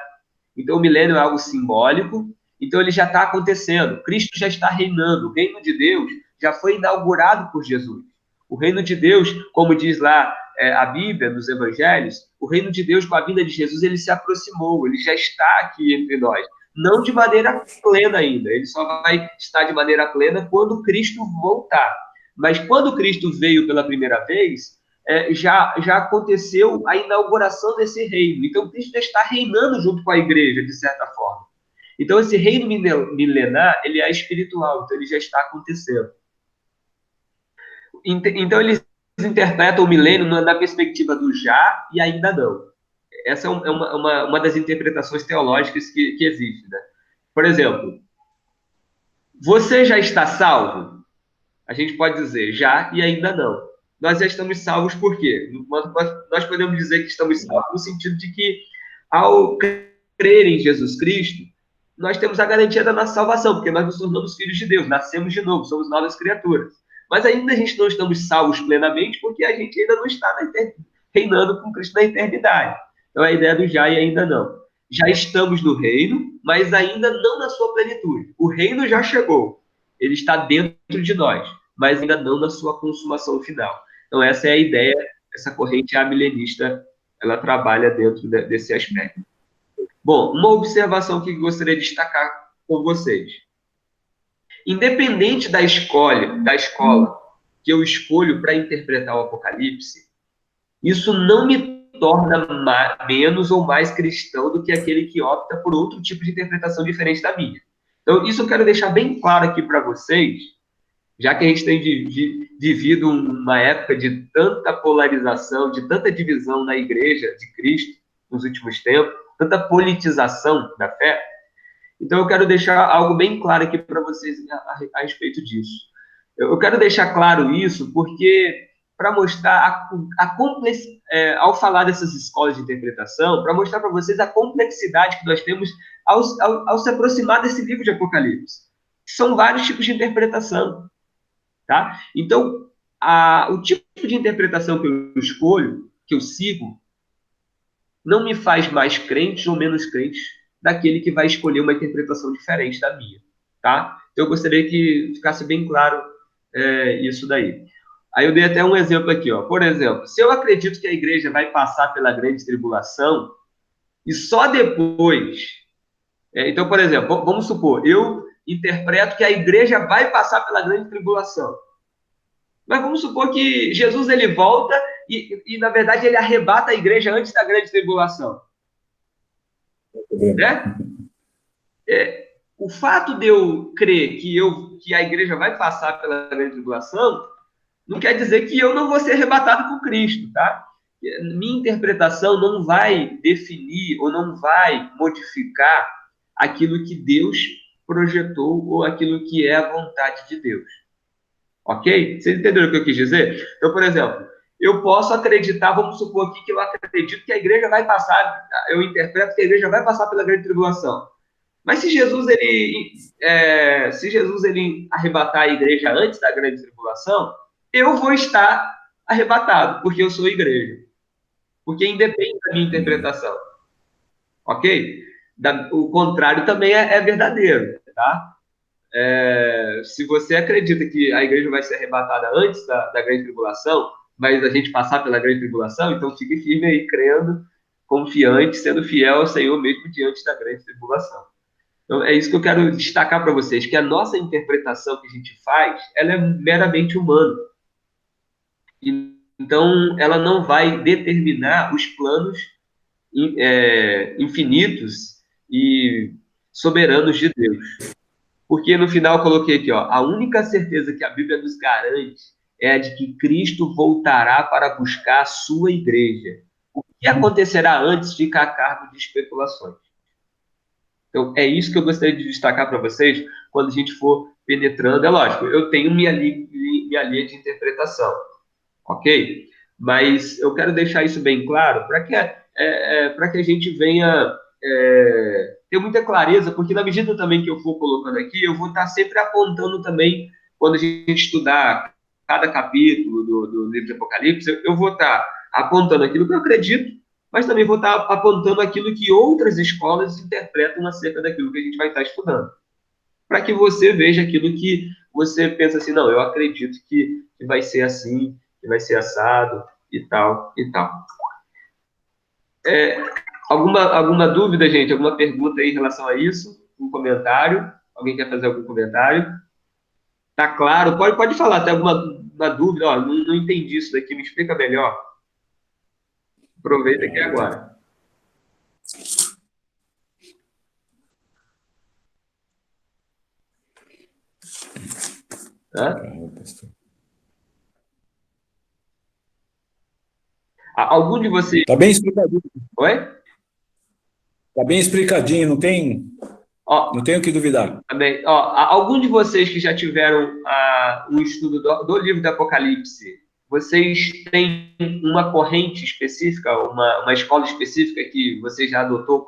Então o milênio é algo simbólico, então ele já está acontecendo. Cristo já está reinando. O reino de Deus já foi inaugurado por Jesus. O reino de Deus, como diz lá a Bíblia, nos Evangelhos, o reino de Deus, com a vinda de Jesus, ele se aproximou, ele já está aqui entre nós. Não de maneira plena ainda, ele só vai estar de maneira plena quando Cristo voltar. Mas quando Cristo veio pela primeira vez, já aconteceu a inauguração desse reino. Então, Cristo já está reinando junto com a igreja, de certa forma. Então, esse reino milenar, ele é espiritual, então ele já está acontecendo. Então, eles interpretam o milênio na perspectiva do já e ainda não. Essa é uma das interpretações teológicas que existe, né? Por exemplo, você já está salvo? A gente pode dizer já e ainda não. Nós já estamos salvos por quê? Nós podemos dizer que estamos salvos no sentido de que, ao crer em Jesus Cristo, nós temos a garantia da nossa salvação, porque nós nos tornamos filhos de Deus, nascemos de novo, somos novas criaturas. Mas ainda a gente não estamos salvos plenamente, porque a gente ainda não está reinando com Cristo na eternidade. Então, a ideia do já e ainda não. Já estamos no reino, mas ainda não na sua plenitude. O reino já chegou. Ele está dentro de nós, mas ainda não na sua consumação final. Então, essa é a ideia, essa corrente amilenista, ela trabalha dentro desse aspecto. Bom, uma observação que eu gostaria de destacar com vocês. Independente da escola que eu escolho para interpretar o Apocalipse, isso não me torna menos ou mais cristão do que aquele que opta por outro tipo de interpretação diferente da minha. Então, isso eu quero deixar bem claro aqui para vocês, já que a gente tem vivido uma época de tanta polarização, de tanta divisão na igreja de Cristo nos últimos tempos, tanta politização da fé. Então, eu quero deixar algo bem claro aqui para vocês a respeito disso. Eu quero deixar claro isso porque, para mostrar ao falar dessas escolas de interpretação, para mostrar para vocês a complexidade que nós temos ao se aproximar desse livro de Apocalipse. São vários tipos de interpretação, tá? Então, o tipo de interpretação que eu escolho, que eu sigo, não me faz mais crente ou menos crente daquele que vai escolher uma interpretação diferente da minha, tá? Então, eu gostaria que ficasse bem claro isso daí. Aí eu dei até um exemplo aqui, ó. Por exemplo, se eu acredito que a igreja vai passar pela grande tribulação e só depois... então, por exemplo, vamos supor, eu interpreto que a igreja vai passar pela grande tribulação. Mas vamos supor que Jesus ele volta e na verdade, ele arrebata a igreja antes da grande tribulação. Né? O fato de eu crer que a igreja vai passar pela grande tribulação não quer dizer que eu não vou ser arrebatado com Cristo, tá? Minha interpretação não vai definir ou não vai modificar aquilo que Deus projetou ou aquilo que é a vontade de Deus. Ok? Vocês entenderam o que eu quis dizer? Então, por exemplo, eu posso acreditar, vamos supor aqui que eu acredito que a igreja vai passar, eu interpreto que a igreja vai passar pela grande tribulação. Mas se Jesus ele arrebatar a igreja antes da grande tribulação, eu vou estar arrebatado, porque eu sou igreja. Porque independe da minha interpretação. Ok? O contrário também é verdadeiro, tá? Se você acredita que a igreja vai ser arrebatada antes da grande tribulação, mas a gente passar pela grande tribulação, então fique firme aí, crendo, confiante, sendo fiel ao Senhor mesmo diante da grande tribulação. Então, é isso que eu quero destacar para vocês, que a nossa interpretação que a gente faz, ela é meramente humana. Então, ela não vai determinar os planos infinitos e soberanos de Deus. Porque no final eu coloquei aqui, ó, a única certeza que a Bíblia nos garante é a de que Cristo voltará para buscar a sua igreja. O que acontecerá antes fica a cargo de especulações. Então, é isso que eu gostaria de destacar para vocês quando a gente for penetrando. É lógico, eu tenho minha linha de interpretação, ok? Mas eu quero deixar isso bem claro para que a gente venha ter muita clareza, porque na medida também que eu for colocando aqui, eu vou estar sempre apontando também, quando a gente estudar cada capítulo do livro de Apocalipse, eu vou estar apontando aquilo que eu acredito, mas também vou estar apontando aquilo que outras escolas interpretam acerca daquilo que a gente vai estar estudando. Para que você veja aquilo que você pensa assim, não, eu acredito que vai ser assim, que vai ser assado e tal, e tal. Alguma dúvida, gente? Alguma pergunta aí em relação a isso? Um comentário? Alguém quer fazer algum comentário? Tá claro? Pode falar, tem alguma dúvida? Ó, não entendi isso daqui, me explica melhor. Aproveita que é agora. Algum de vocês... Está bem explicadinho. Oi? Está bem explicadinho, não tem o que duvidar. Também, algum de vocês que já tiveram um estudo do livro do Apocalipse, vocês têm uma corrente específica, uma escola específica que você já adotou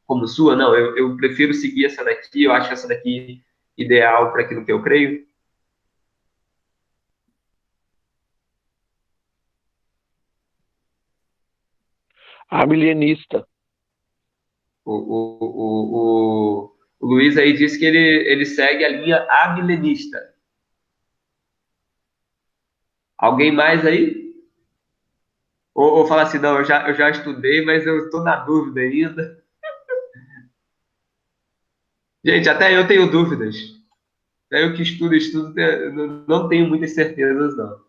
como sua? Não, eu prefiro seguir essa daqui, eu acho essa daqui ideal para aquilo que eu creio. Amilenista. O Luiz aí disse que ele segue a linha amilenista. Alguém mais aí? Ou fala assim, não, eu já estudei, mas eu estou na dúvida ainda. Gente, até eu tenho dúvidas. Até eu que estudo, não tenho muitas certezas, não.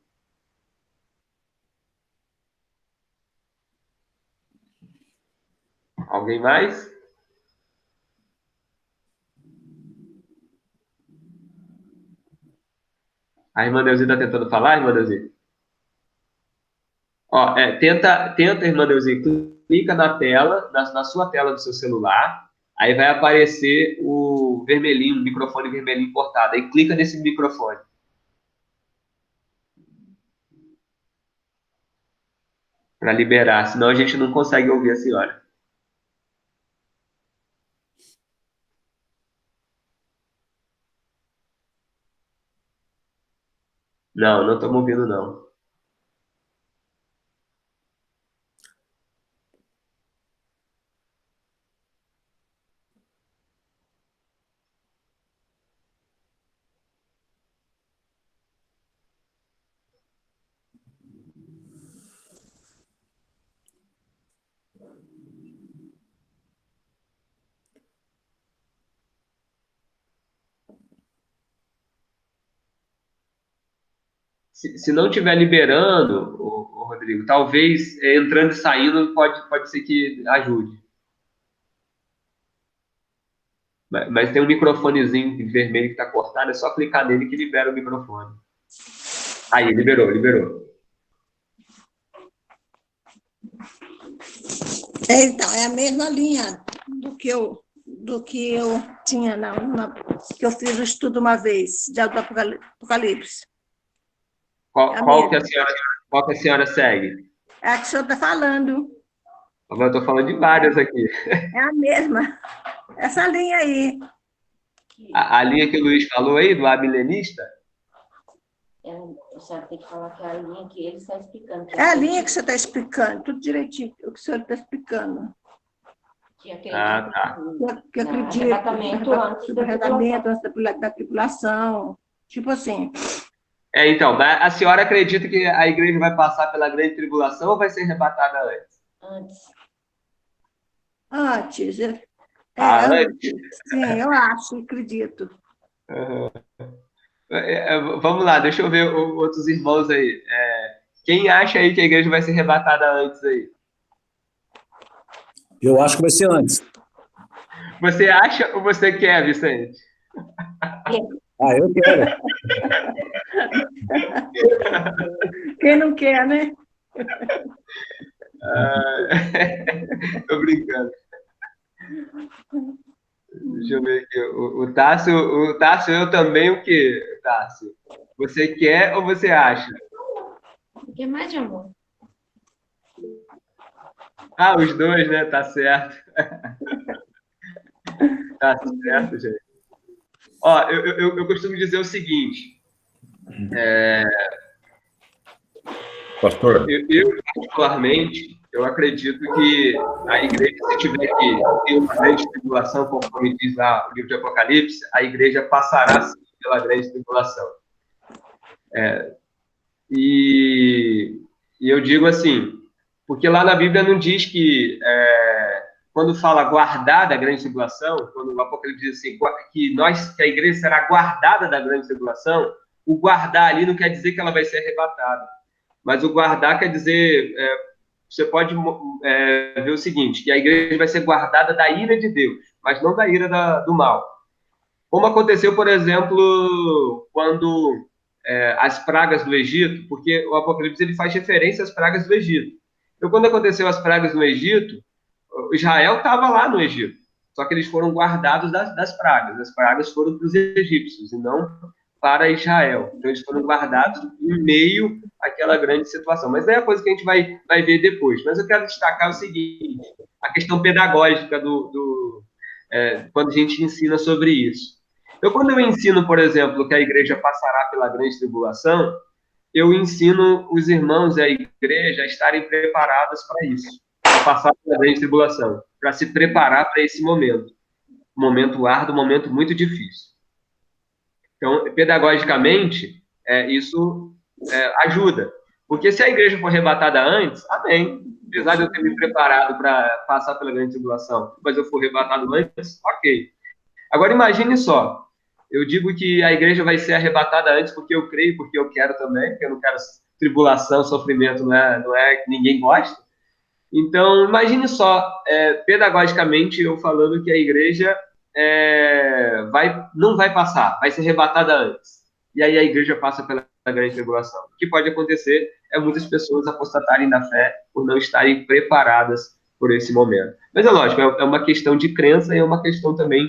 Alguém mais? A irmã Neuzinha está tentando falar, irmã Neuzinha? Tenta, irmã Neuzinha, clica na tela, na sua tela do seu celular, aí vai aparecer o vermelhinho, o microfone vermelhinho cortado. Aí clica nesse microfone. Para liberar, senão a gente não consegue ouvir a senhora. Não estamos ouvindo, não. Se não estiver liberando, o Rodrigo, talvez entrando e saindo pode ser que ajude. Mas tem um microfonezinho vermelho que está cortado, é só clicar nele que libera o microfone. Aí, liberou. Então, é a mesma linha do que eu tinha, que eu fiz o estudo uma vez, de Apocalipse. Qual que a senhora segue? É a que o senhor está falando. Eu estou falando de várias aqui. É a mesma. Essa linha aí. A linha que o Luiz falou aí, do amilenista? A senhora tem que falar que é a linha que ele está explicando. É a linha que você está explicando, tudo direitinho, o que o senhor está explicando. Que acredita tá. Que acredita. Arrebatamento antes da tribulação. Tipo assim. Então, a senhora acredita que a igreja vai passar pela grande tribulação ou vai ser arrebatada antes? Antes. Antes? Sim, eu acho, acredito. Vamos lá, deixa eu ver outros irmãos aí. Quem acha aí que a igreja vai ser arrebatada antes aí? Eu acho que vai ser antes. Você acha ou você quer, Vicente? Ah, eu quero. Quem não quer, né? Tô brincando. Deixa eu ver aqui. O Tássio, eu também o quê, Tássio? Você quer ou você acha? O que mais de amor? Ah, os dois, né? Tá certo. Tá certo, gente. Ó, eu costumo dizer o seguinte. Pastor. Eu, particularmente, eu acredito que a igreja, se tiver que ter uma grande tribulação, conforme diz lá o livro de Apocalipse, a igreja passará sim pela grande tribulação. E eu digo assim, porque lá na Bíblia não diz que, quando fala guardar da grande tribulação, quando o Apocalipse diz assim, que a igreja será guardada da grande tribulação, o guardar ali não quer dizer que ela vai ser arrebatada. Mas o guardar quer dizer, você pode ver o seguinte, que a igreja vai ser guardada da ira de Deus, mas não da ira do mal. Como aconteceu, por exemplo, quando as pragas do Egito, porque o Apocalipse ele faz referência às pragas do Egito. Então, quando aconteceu as pragas no Egito, Israel estava lá no Egito, só que eles foram guardados das pragas. As pragas foram para os egípcios e não para Israel. Então, eles foram guardados em meio àquela grande situação. Mas é a coisa que a gente vai ver depois. Mas eu quero destacar o seguinte, a questão pedagógica quando a gente ensina sobre isso. Então, quando eu ensino, por exemplo, que a igreja passará pela grande tribulação, eu ensino os irmãos e a igreja a estarem preparados para isso, para passar pela grande tribulação, para se preparar para esse momento. Um momento árduo, um momento muito difícil. Então, pedagogicamente, isso ajuda. Porque se a igreja for arrebatada antes, amém. Apesar de eu ter me preparado para passar pela grande tribulação, mas eu for arrebatado antes, ok. Agora, imagine só. Eu digo que a igreja vai ser arrebatada antes porque eu creio, porque eu quero também, porque eu não quero tribulação, sofrimento, não é que ninguém gosta. Então, imagine só, pedagogicamente, eu falando que a igreja não vai passar, vai ser arrebatada antes. E aí a igreja passa pela grande tribulação. O que pode acontecer é muitas pessoas apostatarem da fé por não estarem preparadas por esse momento. Mas é lógico, é uma questão de crença e é uma questão também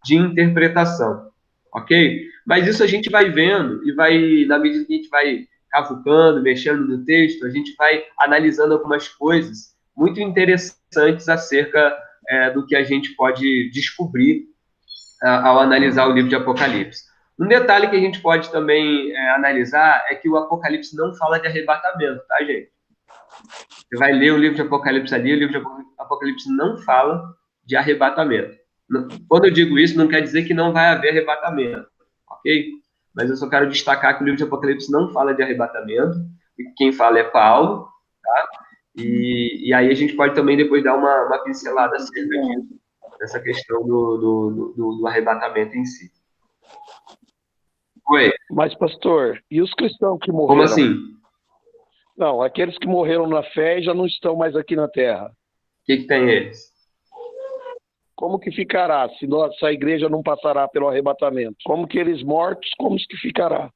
de interpretação, ok? Mas isso a gente vai vendo e vai, na medida que a gente vai cavucando, mexendo no texto, a gente vai analisando algumas coisas muito interessantes acerca do que a gente pode descobrir ao analisar o livro de Apocalipse. Um detalhe que a gente pode também analisar é que o Apocalipse não fala de arrebatamento, tá, gente? Você vai ler o livro de Apocalipse ali, o livro de Apocalipse não fala de arrebatamento. Quando eu digo isso, não quer dizer que não vai haver arrebatamento, ok? Mas eu só quero destacar que o livro de Apocalipse não fala de arrebatamento, e quem fala é Paulo, tá? E aí a gente pode também depois dar uma pincelada acerca disso, dessa questão do arrebatamento em si. Oi? Mas, pastor, e os cristãos que morreram? Como assim? Não, aqueles que morreram na fé já não estão mais aqui na Terra. O que tem eles? Como que ficará se a igreja não passará pelo arrebatamento? Como que eles mortos, como que ficará?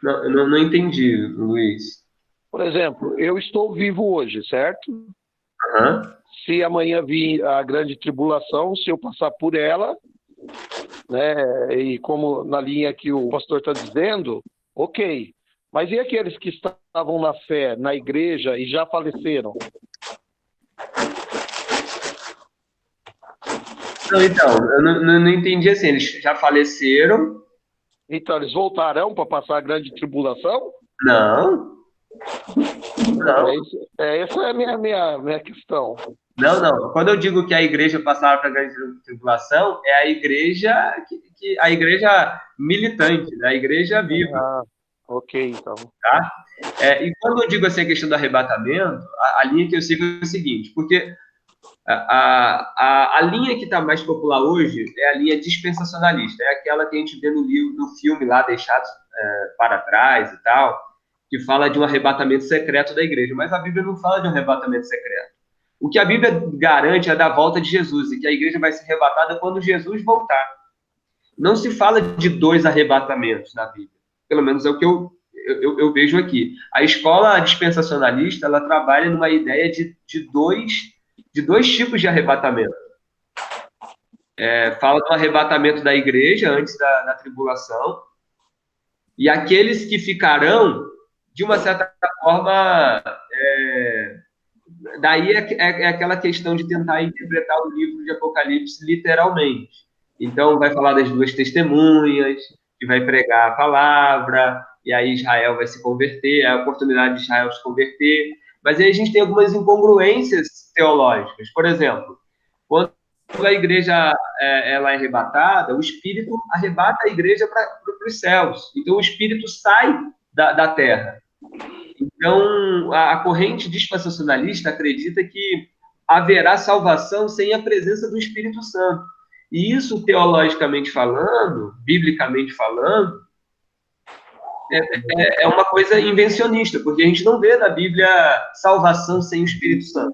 Não entendi, Luiz. Por exemplo, eu estou vivo hoje, certo? Uhum. Se amanhã vir a grande tribulação, se eu passar por ela, né, e como na linha que o pastor está dizendo, ok. Mas e aqueles que estavam na fé, na igreja e já faleceram? Não, então, eu não entendi assim, eles já faleceram? Então, eles voltarão para passar a grande tribulação? Não. Essa é a minha questão. Não. Quando eu digo que a igreja passará para a grande tribulação, é a igreja a igreja militante, né? A igreja viva. Ah, ok, então. Tá? E quando eu digo assim a questão do arrebatamento, a linha que eu sigo é o seguinte, porque a linha que está mais popular hoje é a linha dispensacionalista, é aquela que a gente vê no filme lá, Deixados para Trás e tal, que fala de um arrebatamento secreto da igreja, mas a Bíblia não fala de um arrebatamento secreto. O que a Bíblia garante é da volta de Jesus, e que a igreja vai ser arrebatada quando Jesus voltar. Não se fala de 2 arrebatamentos na Bíblia. Pelo menos é o que eu vejo aqui. A escola dispensacionalista, ela trabalha numa ideia de dois tipos de arrebatamento. Fala do arrebatamento da igreja antes da tribulação, e aqueles que ficarão, de uma certa forma, daí é aquela questão de tentar interpretar o livro de Apocalipse literalmente. Então, vai falar das 2 testemunhas, que vai pregar a palavra, e aí Israel vai se converter, é a oportunidade de Israel se converter. Mas aí a gente tem algumas incongruências teológicas. Por exemplo, quando a igreja ela é arrebatada, o Espírito arrebata a igreja para os céus. Então, o Espírito sai da terra. Então, a corrente dispensacionalista acredita que haverá salvação sem a presença do Espírito Santo. E isso, teologicamente falando, biblicamente falando, é uma coisa invencionista, porque a gente não vê na Bíblia salvação sem o Espírito Santo.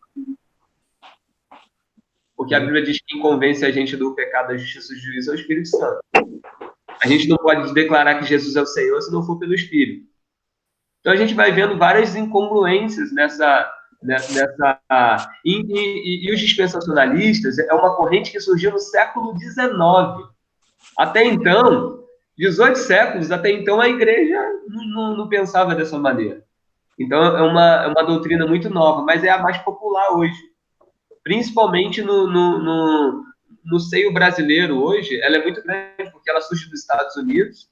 Porque a Bíblia diz que quem convence a gente do pecado, da justiça e do juízo é o Espírito Santo. A gente não pode declarar que Jesus é o Senhor se não for pelo Espírito. Então, a gente vai vendo várias incongruências e os dispensacionalistas é uma corrente que surgiu no século XIX. Até então, 18 séculos, até então a igreja não pensava dessa maneira. Então, é uma doutrina muito nova, mas é a mais popular hoje. Principalmente no seio brasileiro hoje, ela é muito grande, porque ela surge dos Estados Unidos.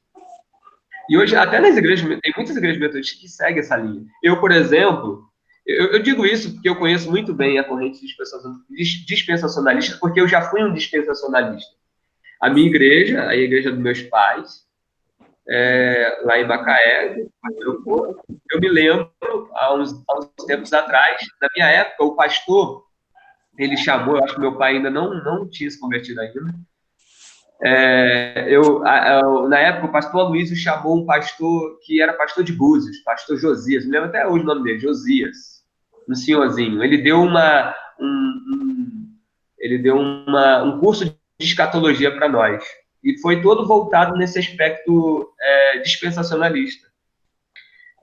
E hoje, até nas igrejas, tem muitas igrejas metodistas que seguem essa linha. Eu, por exemplo, eu digo isso porque eu conheço muito bem a corrente dispensacionalista, porque eu já fui um dispensacionalista. A minha igreja, a igreja dos meus pais, lá em Macaé, eu me lembro, há uns tempos atrás, na minha época, o pastor, ele chamou, eu acho que meu pai ainda não tinha se convertido ainda, na época, o pastor Aloysio chamou um pastor que era pastor de Búzios, pastor Josias, me lembro até hoje o nome dele, Josias, um senhorzinho. Ele deu um curso de escatologia para nós, e foi todo voltado nesse aspecto dispensacionalista.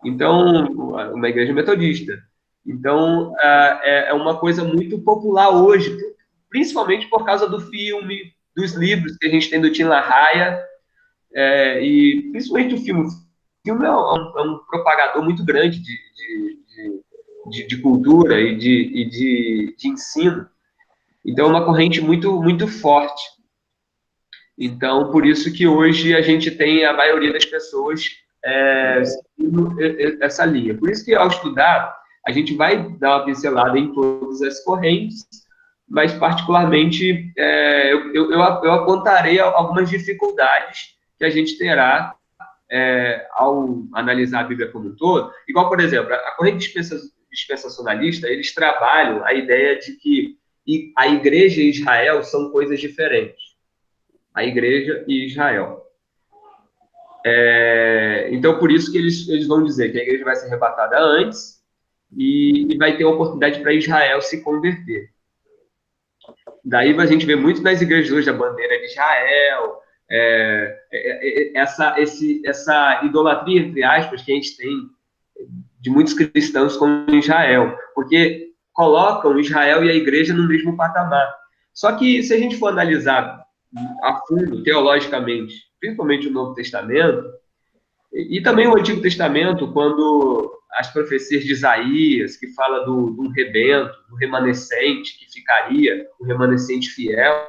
Então, uma igreja metodista. Então, é uma coisa muito popular hoje, principalmente por causa do filme, dos livros que a gente tem do Tim LaHaye, e principalmente do filme. O filme é um propagador muito grande de cultura e de ensino. Então, é uma corrente muito, muito forte. Então, por isso que hoje a gente tem a maioria das pessoas seguindo essa linha. Por isso que, ao estudar, a gente vai dar uma pincelada em todas as correntes, mas, particularmente, eu apontarei algumas dificuldades que a gente terá ao analisar a Bíblia como um todo. Igual, por exemplo, a corrente dispensacionalista, eles trabalham a ideia de que a igreja e Israel são coisas diferentes. A igreja e Israel. Então, por isso que eles vão dizer que a igreja vai ser arrebatada antes e vai ter uma oportunidade para Israel se converter. Daí a gente vê muito nas igrejas hoje a bandeira de Israel, essa idolatria, entre aspas, que a gente tem de muitos cristãos com Israel, porque colocam Israel e a igreja no mesmo patamar. Só que, se a gente for analisar a fundo, teologicamente, principalmente o Novo Testamento, e também o Antigo Testamento, quando as profecias de Isaías, que fala do rebento, do remanescente que ficaria, o remanescente fiel,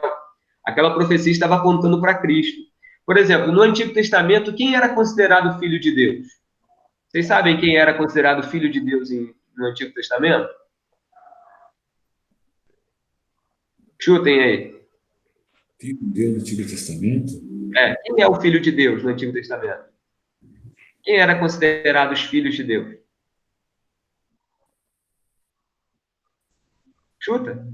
aquela profecia estava apontando para Cristo. Por exemplo, no Antigo Testamento, quem era considerado filho de Deus? Vocês sabem quem era considerado filho de Deus no Antigo Testamento? Chutem aí. Filho de Deus no Antigo Testamento? Quem é o filho de Deus no Antigo Testamento? Quem era considerado os filhos de Deus? Chuta.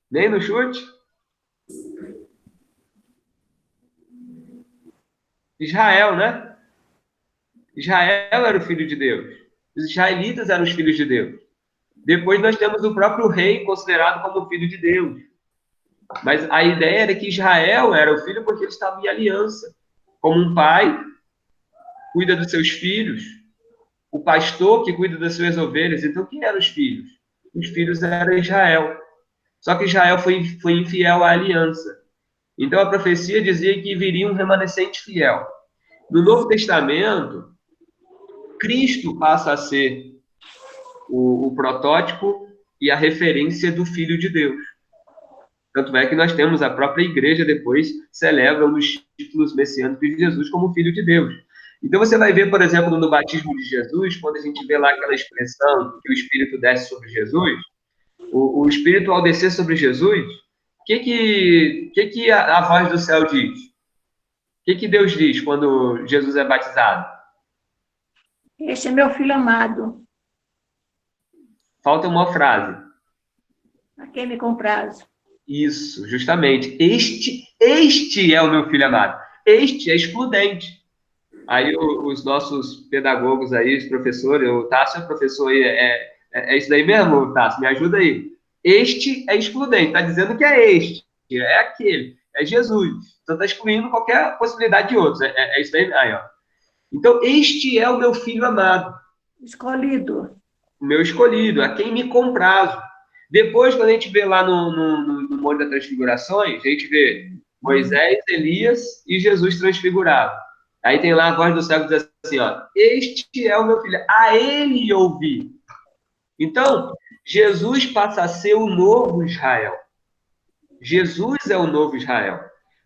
Nem no chute? Israel, né? Israel era o filho de Deus. Os israelitas eram os filhos de Deus. Depois nós temos o próprio rei considerado como filho de Deus. Mas a ideia era que Israel era o filho porque ele estava em aliança. Como um pai cuida dos seus filhos, o pastor que cuida das suas ovelhas. Então, quem eram os filhos? Os filhos eram Israel. Só que Israel foi infiel à aliança. Então, a profecia dizia que viria um remanescente fiel. No Novo Testamento, Cristo passa a ser o protótipo e a referência do Filho de Deus. Tanto é que nós temos a própria igreja depois celebra um dos títulos messiânicos de Jesus como Filho de Deus. Então você vai ver, por exemplo, no batismo de Jesus, quando a gente vê lá aquela expressão que o Espírito desce sobre Jesus, o Espírito ao descer sobre Jesus, o que a voz do céu diz? O que Deus diz quando Jesus é batizado? Este é meu filho amado, Falta uma frase. a quem me comprazo. Isso, justamente. Este é o meu filho amado. Este é excludente. Aí os nossos pedagogos aí, os professores, o Tássio é professor aí, é isso daí mesmo, Tássio? Me ajuda aí. Este é excludente, está dizendo que é este, é aquele, é Jesus. Então está excluindo qualquer possibilidade de outros. É isso daí, aí, ó. Então, este é o meu filho amado. Escolhido. O meu escolhido, a quem me comprazo. Depois, quando a gente vê lá no Monte das Transfigurações, a gente vê Moisés, Elias e Jesus transfigurado. Aí tem lá a voz do céu que diz assim, ó, este é o meu filho, a ele ouvi. Então, Jesus passa a ser o novo Israel. Jesus é o novo Israel.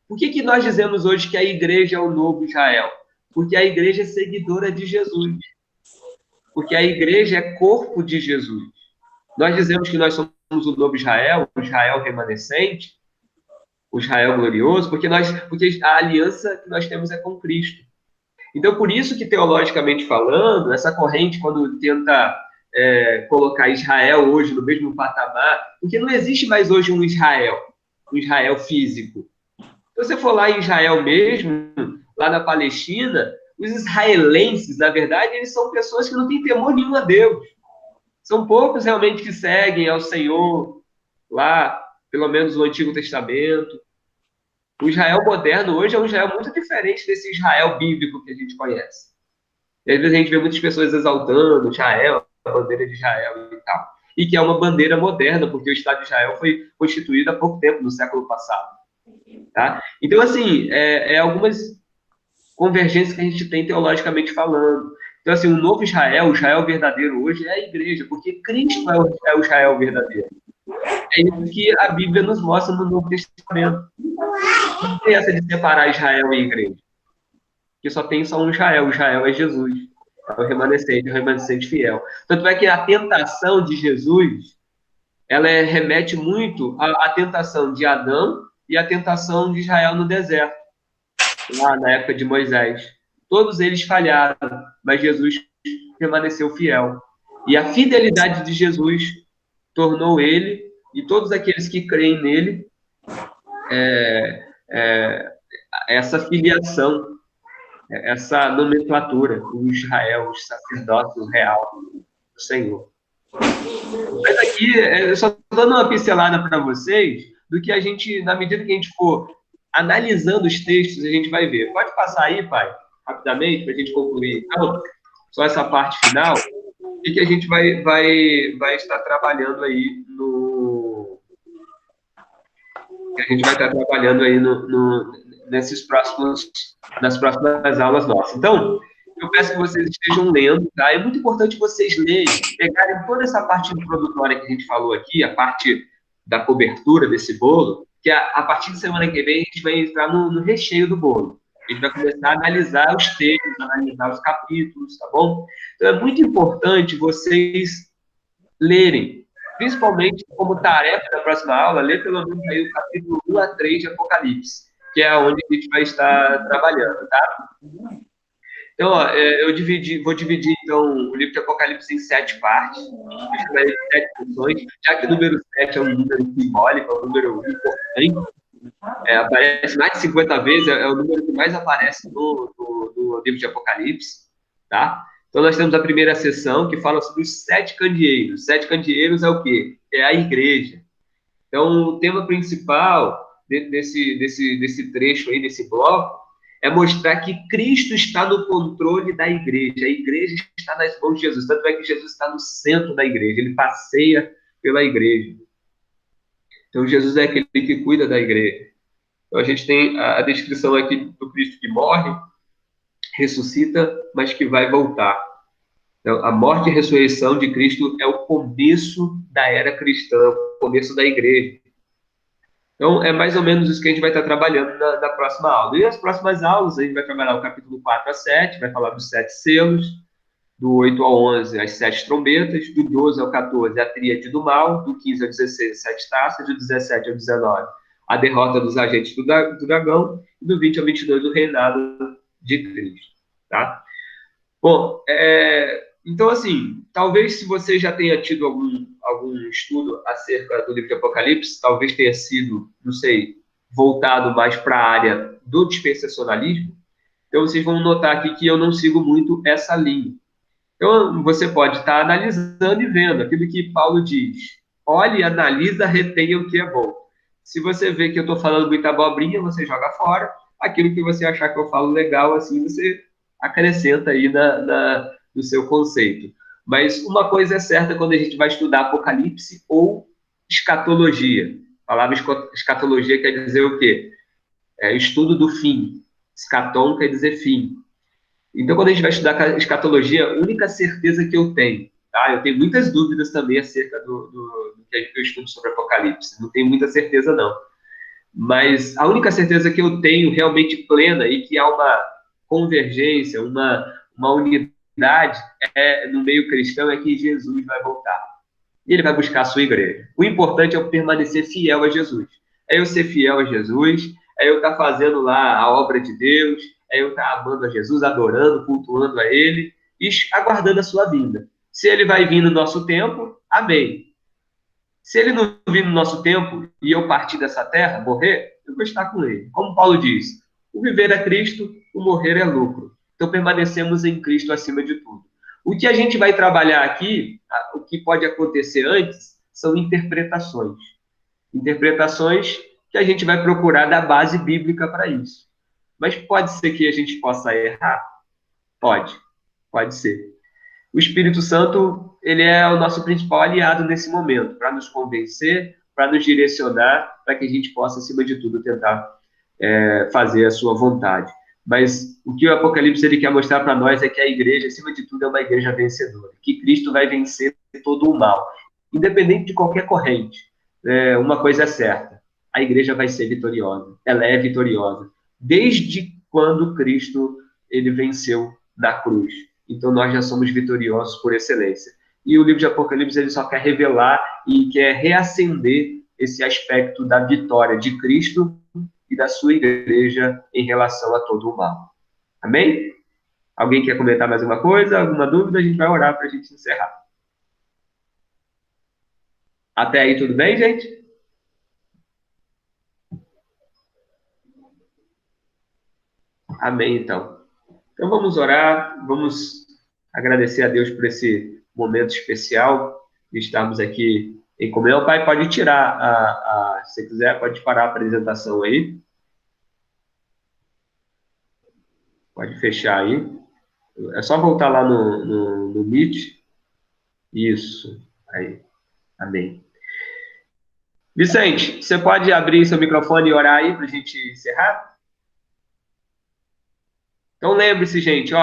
Por que nós dizemos hoje que a igreja é o novo Israel? Porque a igreja é seguidora de Jesus. Porque a igreja é corpo de Jesus. Nós dizemos que nós somos o novo Israel, o Israel remanescente, o Israel glorioso, porque a aliança que nós temos é com Cristo. Então, por isso que, teologicamente falando, essa corrente, quando tenta colocar Israel hoje no mesmo patamar, porque não existe mais hoje um Israel físico. Se você for lá em Israel mesmo, lá na Palestina, os israelenses, na verdade, eles são pessoas que não têm temor nenhum a Deus. São poucos realmente que seguem ao Senhor lá, pelo menos no Antigo Testamento. O Israel moderno hoje é um Israel muito diferente desse Israel bíblico que a gente conhece. E às vezes a gente vê muitas pessoas exaltando Israel, a bandeira de Israel e tal. E que é uma bandeira moderna, porque o Estado de Israel foi constituído há pouco tempo, no século passado. Tá? Então, assim, algumas convergências que a gente tem teologicamente falando. Então, assim, o novo Israel, o Israel verdadeiro hoje, é a igreja, porque Cristo é o Israel verdadeiro. É isso que a Bíblia nos mostra no Novo Testamento. Não tem essa de separar Israel e igreja. Porque só tem um Israel. O Israel é Jesus. É o remanescente fiel. Tanto é que a tentação de Jesus, ela remete muito à tentação de Adão e à tentação de Israel no deserto, lá na época de Moisés. Todos eles falharam, mas Jesus permaneceu fiel. E a fidelidade de Jesus tornou ele e todos aqueles que creem nele essa filiação, essa nomenclatura, o Israel, o sacerdócio real do Senhor. Mas aqui, eu só estou dando uma pincelada para vocês do que a gente, na medida que a gente for analisando os textos, a gente vai ver. Pode passar aí, pai, rapidamente, para a gente concluir. Então, só essa parte final, e que a gente vai estar trabalhando aí nas próximas aulas nossas. Então, eu peço que vocês estejam lendo, tá? É muito importante vocês lerem, pegarem toda essa parte introdutória que a gente falou aqui, a parte da cobertura desse bolo, que a partir de semana que vem a gente vai entrar no recheio do bolo. A gente vai começar a analisar os textos, analisar os capítulos, tá bom? Então, é muito importante vocês lerem, principalmente como tarefa da próxima aula, ler pelo menos aí o capítulo 1 a 3 de Apocalipse, que é onde a gente vai estar trabalhando, tá? Então, ó, vou dividir, então, o livro de Apocalipse em 7 partes, em 7 funções, já que o número 7 é um número simbólico, é um número importante, aparece mais de 50 vezes, é o número que mais aparece no livro de Apocalipse, tá? Então, nós temos a primeira sessão que fala sobre os 7 candeeiros. Os 7 candeeiros é o quê? É a igreja. Então, o tema principal desse trecho aí, desse bloco, é mostrar que Cristo está no controle da igreja. A igreja está nas mãos de Jesus. Tanto é que Jesus está no centro da igreja. Ele passeia pela igreja. Então, Jesus é aquele que cuida da igreja. Então, a gente tem a descrição aqui do Cristo que morre, ressuscita, mas que vai voltar. Então, a morte e ressurreição de Cristo é o começo da era cristã, o começo da igreja. Então, é mais ou menos isso que a gente vai estar trabalhando na próxima aula. E as próximas aulas, a gente vai trabalhar o capítulo 4 a 7, vai falar dos 7 selos, do 8 ao 11, as 7 trombetas, do 12 ao 14, a tríade do mal, do 15 ao 16, as 7 taças, do 17 ao 19, a derrota dos agentes do dragão, e do 20 ao 22, o reinado de Cristo, tá? Bom, então, assim, talvez se você já tenha tido algum estudo acerca do livro de Apocalipse, talvez tenha sido, não sei, voltado mais para a área do dispensacionalismo, então vocês vão notar aqui que eu não sigo muito essa linha. Então, você pode estar analisando e vendo aquilo que Paulo diz. Olhe, analisa, retenha o que é bom. Se você vê que eu estou falando muita abobrinha, você joga fora. Aquilo que você achar que eu falo legal, assim, você acrescenta aí no seu conceito. Mas uma coisa é certa quando a gente vai estudar Apocalipse ou escatologia. A palavra escatologia quer dizer o quê? Estudo do fim. Escatom quer dizer fim. Então, quando a gente vai estudar escatologia, a única certeza que eu tenho, tá? Eu tenho muitas dúvidas também acerca do que eu estudo sobre Apocalipse. Não tenho muita certeza, não. Mas a única certeza que eu tenho realmente plena e que há uma convergência, uma unidade no meio cristão é que Jesus vai voltar. E ele vai buscar a sua igreja. O importante é eu permanecer fiel a Jesus. É eu ser fiel a Jesus, é eu estar fazendo lá a obra de Deus, é eu estar amando a Jesus, adorando, cultuando a Ele e aguardando a sua vinda. Se Ele vai vir no nosso tempo, amém. Se Ele não vir no nosso tempo e eu partir dessa terra, morrer, eu vou estar com Ele. Como Paulo diz, o viver é Cristo, o morrer é lucro. Então permanecemos em Cristo acima de tudo. O que a gente vai trabalhar aqui, o que pode acontecer antes, são interpretações. Interpretações que a gente vai procurar da base bíblica para isso. Mas pode ser que a gente possa errar? Pode ser. O Espírito Santo, ele é o nosso principal aliado nesse momento, para nos convencer, para nos direcionar, para que a gente possa, acima de tudo, tentar fazer a sua vontade. Mas o que o Apocalipse ele quer mostrar para nós é que a igreja, acima de tudo, é uma igreja vencedora, que Cristo vai vencer todo o mal, independente de qualquer corrente. Uma coisa é certa, a igreja vai ser vitoriosa, ela é vitoriosa, desde quando Cristo ele venceu na cruz. Então, nós já somos vitoriosos por excelência. E o livro de Apocalipse ele só quer revelar e quer reacender esse aspecto da vitória de Cristo e da sua igreja em relação a todo o mal. Amém? Alguém quer comentar mais uma coisa? Alguma dúvida? A gente vai orar para a gente encerrar. Até aí, tudo bem, gente? Amém, então. Então, vamos orar, vamos agradecer a Deus por esse momento especial de estarmos aqui em comunhão. Pai, pode tirar, se você quiser, pode parar a apresentação aí. Pode fechar aí. É só voltar lá no Meet. Isso. Aí. Amém. Vicente, você pode abrir seu microfone e orar aí para a gente encerrar? Então, lembre-se, gente,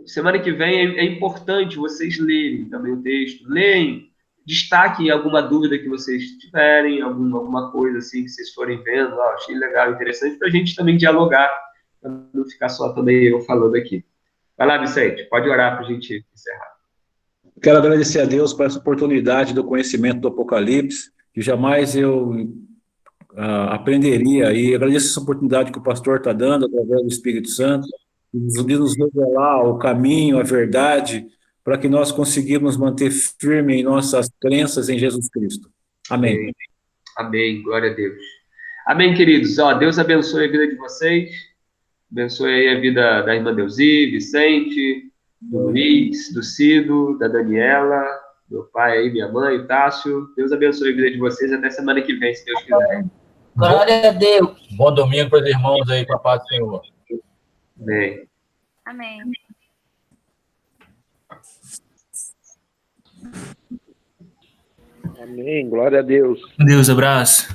semana que vem é importante vocês lerem também o texto. Leem, destaquem alguma dúvida que vocês tiverem, alguma coisa assim que vocês forem vendo. Achei legal, interessante, para a gente também dialogar, para não ficar só também eu falando aqui. Vai lá, Vicente, pode orar para a gente encerrar. Quero agradecer a Deus por essa oportunidade do conhecimento do Apocalipse, que jamais eu aprenderia, e agradeço essa oportunidade que o pastor está dando, através do Espírito Santo, de nos revelar o caminho, a verdade, para que nós conseguimos manter firme em nossas crenças em Jesus Cristo. Amém. Amém, glória a Deus. Amém, queridos. Deus abençoe a vida de vocês. Abençoe aí a vida da irmã Deusi, Vicente, do Luiz, do Cido, da Daniela, meu pai aí, minha mãe, o Tássio. Deus abençoe a vida de vocês. Até semana que vem, se Deus quiser. Glória a Deus. Bom domingo para os irmãos aí, com a paz do Senhor. Amém. Amém. Amém. Glória a Deus. Deus, abraço.